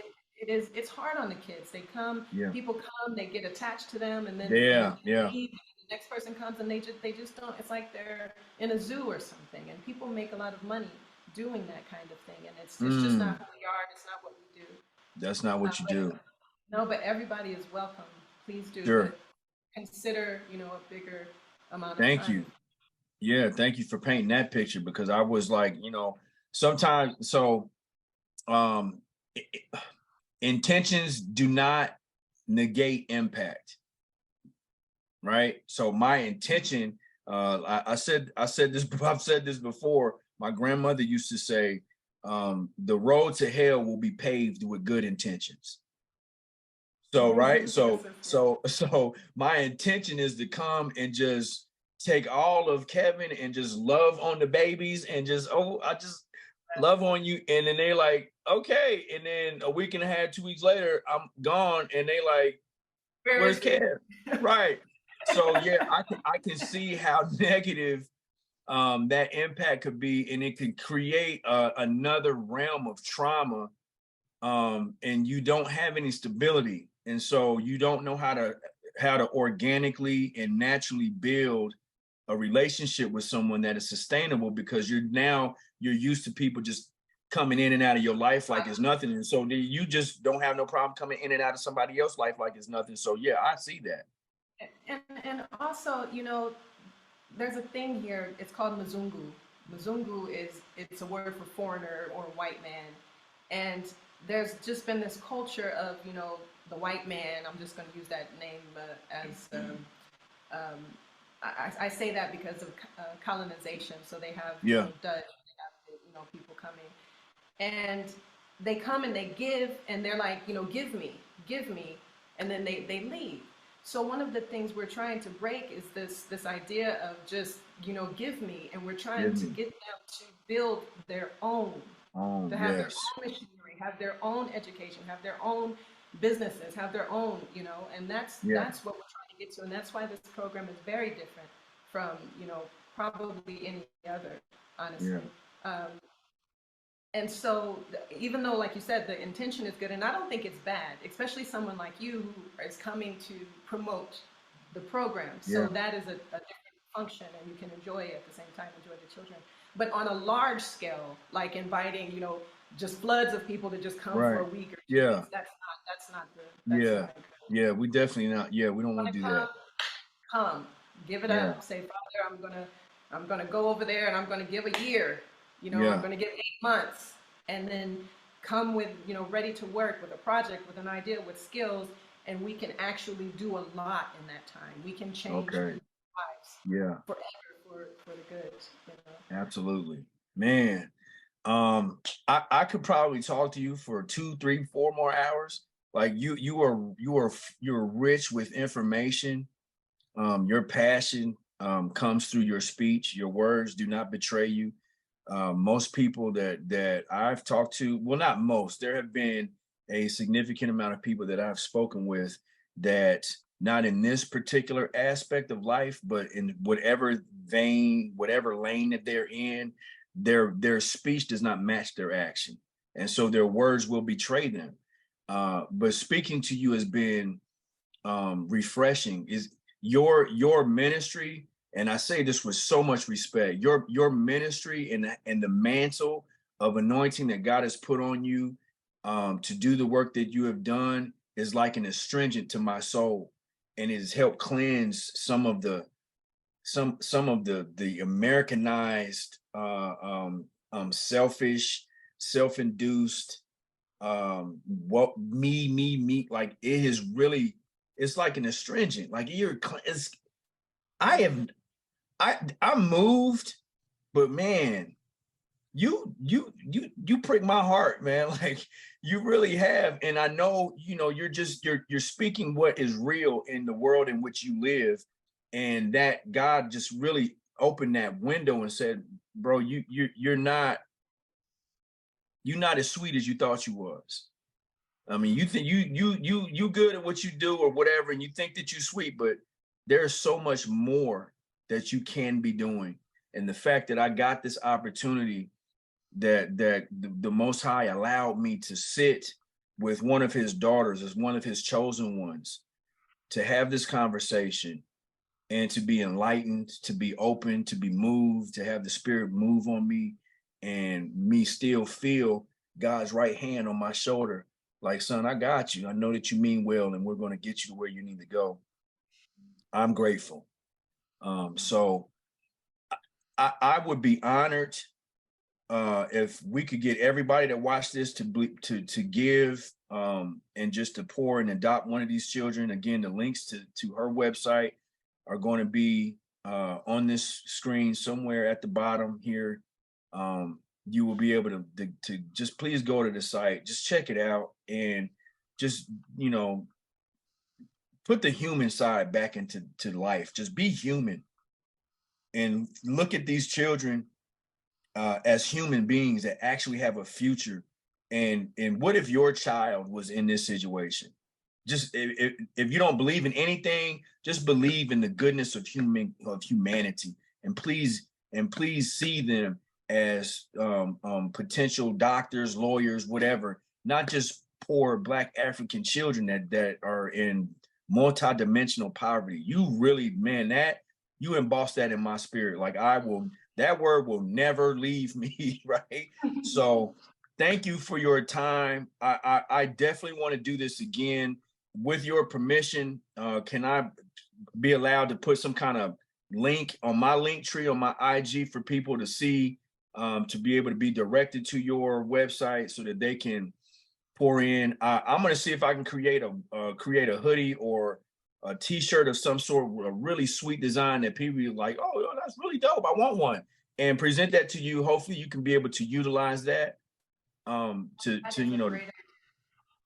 it's hard on the kids. They come, Yeah. people come, they get attached to them, and then Yeah. they Yeah. leave. And the next person comes, and they just don't. It's like they're in a zoo or something, and people make a lot of money doing that kind of thing, and it's just not Mm, who we are. And it's not what we do. that's not what you But do. no, but everybody is welcome. Please do, Sure. but consider a bigger amount of Thank time. you. Yeah. Thank you for painting that picture because I was like, sometimes, so um, i- i- intentions do not negate impact, right? So my intention, I said this, I've said this before. My grandmother used to say, the road to hell will be paved with good intentions. So, right. Yes, So, yes, yes. so my intention is to come and just take all of Kevin and just love on the babies and just, oh, I just love on you. And then they like, okay. And then a week and a half, 2 weeks later, I'm gone. And they like, Where where's is he? Kev? Right. So yeah, I can see how negative that impact could be, and it could create another realm of trauma, and you don't have any stability, and so you don't know how to organically and naturally build a relationship with someone that is sustainable because you're used to people just coming in and out of your life like it's nothing, and so you just don't have no problem coming in and out of somebody else's life like it's nothing. So yeah, I see that. And also, there's a thing here. It's called Mzungu. Mzungu it's a word for foreigner or white man, and there's just been this culture of the white man. I'm just going to use that name as um, I say that because of colonization. So they have Yeah. Dutch, they have people coming, and they come and they give, and they're like, give me, and then they leave. So one of the things we're trying to break is this idea of just give me, and we're trying Give to me. get them to build their own, Oh to have their yes. own machinery, have their own education, have their own businesses, have their own, and that's Yeah. that's what we're trying to get to, and that's why this program is very different from probably any other, Yeah. honestly. Um, and so, even though, like you said, the intention is good, and I don't think it's bad, especially someone like you who is coming to promote the program. So Yeah. that is a different function, and you can enjoy it at the same time, enjoy the children. But on a large scale, like inviting, just floods of people to just come for Right. a week or 2 weeks, Yeah. that's Yeah. not good. Yeah. We definitely not. Yeah. We don't want Want to to do that. come, give it Yeah. up. Say, Father, I'm gonna go over there and I'm gonna give a year. I'm Yeah. gonna give 8 months, and then come with ready to work with a project, with an idea, with skills, and we can actually do a lot in that time. We can change Okay. people's lives Yeah. forever for the good. Absolutely. Man. I could probably talk to you for 2, 3, 4 more hours. Like you're rich with information. Your passion comes through your speech. Your words do not betray you. Most people that I've talked to, well, not most, there have been a significant amount of people that I've spoken with that not in this particular aspect of life, but in whatever vein, whatever lane that they're in, their speech does not match their action. And so their words will betray them. But speaking to you has been refreshing. Is your ministry, and I say this with so much respect, your ministry and the mantle of anointing that God has put on you to do the work that you have done is like an astringent to my soul, and it has helped cleanse some of the Americanized, selfish, self-induced, what me, like it is really, it's like an astringent. Like I have, I'm moved, but man, you prick my heart, man. Like you really have. And I know, you're speaking what is real in the world in which you live. And that God just really opened that window and said, bro, you're not as sweet as you thought you was. I mean, you think you good at what you do or whatever, and you think that you're sweet, but there's so much more that you can be doing. And the fact that I got this opportunity, that the Most High allowed me to sit with one of his daughters as one of his chosen ones, to have this conversation and to be enlightened, to be open, to be moved, to have the Spirit move on me, and me still feel God's right hand on my shoulder. Like, son, I got you. I know that you mean well, and we're going to get you to where you need to go. I'm grateful. So I would be honored if we could get everybody that watched this to give and just to pour and adopt one of these children. Again, the links to her website are going to be on this screen somewhere at the bottom here. You will be able to just please go to the site, just check it out, and just, put the human side back into life. Just be human and look at these children as human beings that actually have a future. And what if your child was in this situation? Just if you don't believe in anything, just believe in the goodness of humanity, and please see them as potential doctors, lawyers, whatever, not just poor Black African children that are in multi-dimensional poverty. You really, man, that you embossed that in my spirit. Like that word will never leave me, right? So thank you for your time. I definitely want to do this again. With your permission, can I be allowed to put some kind of link on my link tree on my IG for people to see, to be able to be directed to your website so that they can pour in? I'm going to see if I can create a hoodie or a t-shirt of some sort, a really sweet design that people are like, oh, that's really dope, I want one, and present that to you. Hopefully you can be able to utilize that to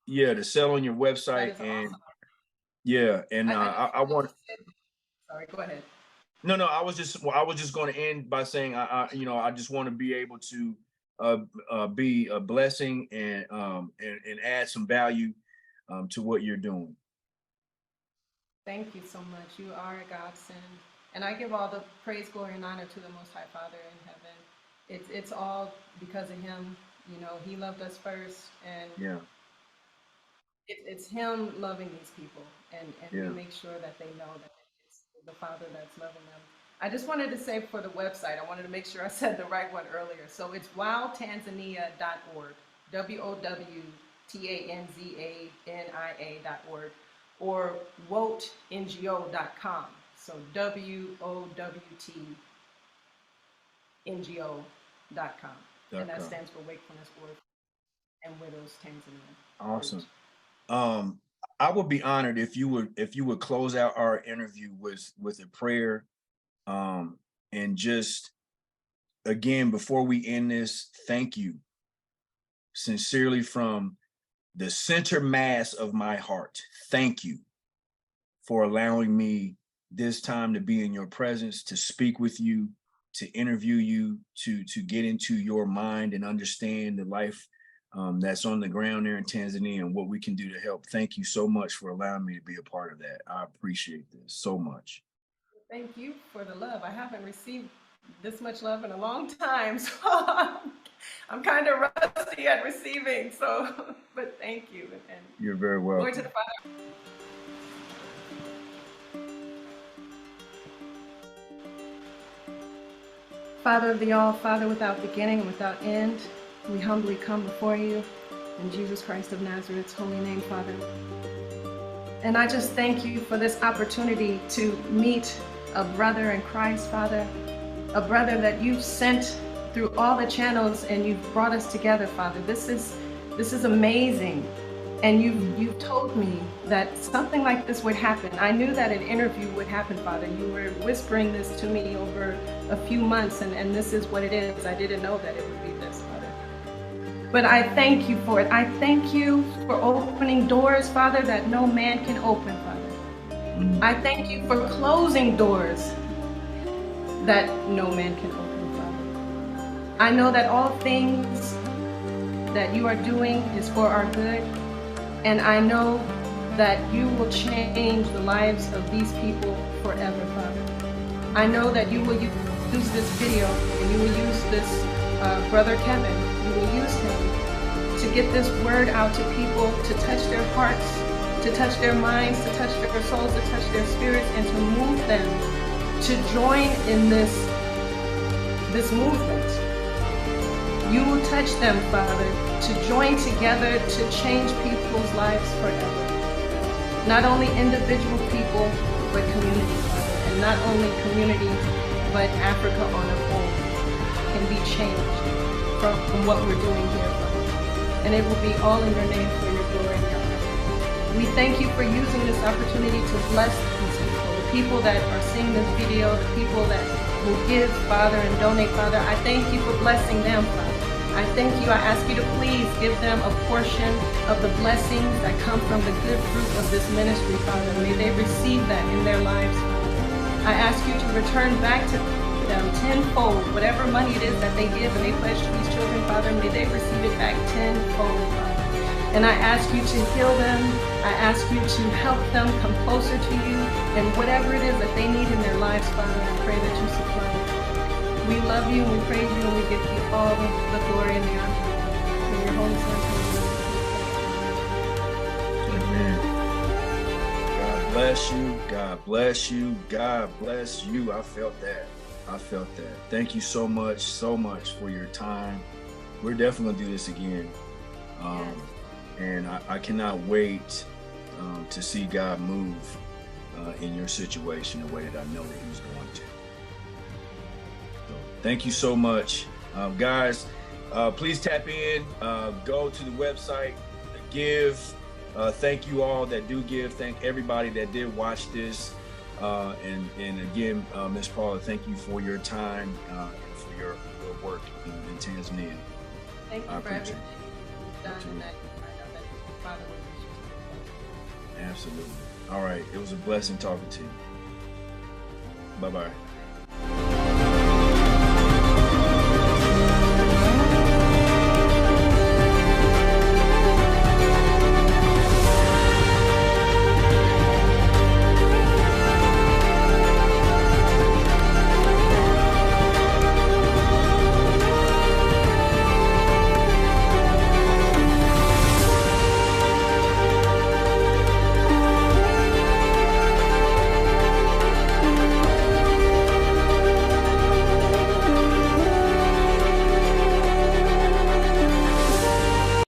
to sell on your website. And awesome. Yeah, and I want. Sorry, go ahead. No, I was just going to end by saying I just want to be able to be a blessing and add some value to what you're doing. Thank you so much. You are a godsend, and I give all the praise, glory, and honor to the Most High Father in heaven. It's all because of Him. He loved us first, and yeah. It's Him loving these people, and we make sure that they know that it's the Father that's loving them. I just wanted to say for the website, I wanted to make sure I said the right one earlier. So it's WOWTanzania.org, WOWTANZANIA.org, or WOWTNGO.com. So WOWTNGO.com. And that stands for Wakefulness, Orphans, and Widows Tanzania. Awesome. I would be honored if you would close out our interview with a prayer, and just again, before we end this, thank you sincerely from the center mass of my heart. Thank you for allowing me this time to be in your presence, to speak with you, to interview you, to get into your mind and understand the life that's on the ground there in Tanzania and what we can do to help. Thank you so much for allowing me to be a part of that. I appreciate this so much. Thank you for the love. I haven't received this much love in a long time. So I'm kind of rusty at receiving. So, but thank you. And You're very welcome. glory to the Father. Father of the all, Father without beginning and without end, we humbly come before you in Jesus Christ of Nazareth's holy name, Father. And I just thank you for this opportunity to meet a brother in Christ, Father, a brother that you've sent through all the channels and you've brought us together, Father. This is amazing. And you've told me that something like this would happen. I knew that an interview would happen, Father. You were whispering this to me over a few months, and this is what it is. I didn't know that it would be this, Father. But I thank you for it. I thank you for opening doors, Father, that no man can open, Father. I thank you for closing doors that no man can open, Father. I know that all things that you are doing is for our good. And I know that you will change the lives of these people forever, Father. I know that you will use this video and you will use this brother Kevin. You will use him to get this word out to people, to touch their hearts, to touch their minds, to touch their souls, to touch their spirits, and to move them to join in this movement. You will touch them, Father, to join together to change people's lives forever. Not only individual people, but community, Father. And not only community, but Africa on a whole can be changed from what we're doing here, Father. And it will be all in your name for your glory, God. We thank you for using this opportunity to bless these people, the people that are seeing this video, the people that will give, Father, and donate, Father. I thank you for blessing them, Father. I thank you. I ask you to please give them a portion of the blessings that come from the good fruit of this ministry, Father. May they receive that in their lives, Father. I ask you to return back to them tenfold, whatever money it is that they give and they pledge to these children, Father, may they receive it back tenfold, Father. And I ask you to heal them. I ask you to help them come closer to you, and whatever it is that they need in their lives, Father, I pray that you supply it. We love you and we praise you and we give you all the glory and the honor. In your holy Son's name. Amen. God bless you. God bless you. God bless you. I felt that. I felt that. Thank you so much for your time. We're definitely gonna do this again. And I cannot wait to see God move in your situation the way that I know that he's going to. So, thank you so much. Guys, please tap in, go to the website, give. Thank you all that do give. Thank everybody that did watch this. And again, Ms. Paula, thank you for your time and for your work in Tanzania. Thank you for everything you've done and that I know that Father will use you. Absolutely. All right. It was a blessing talking to you. Bye-bye.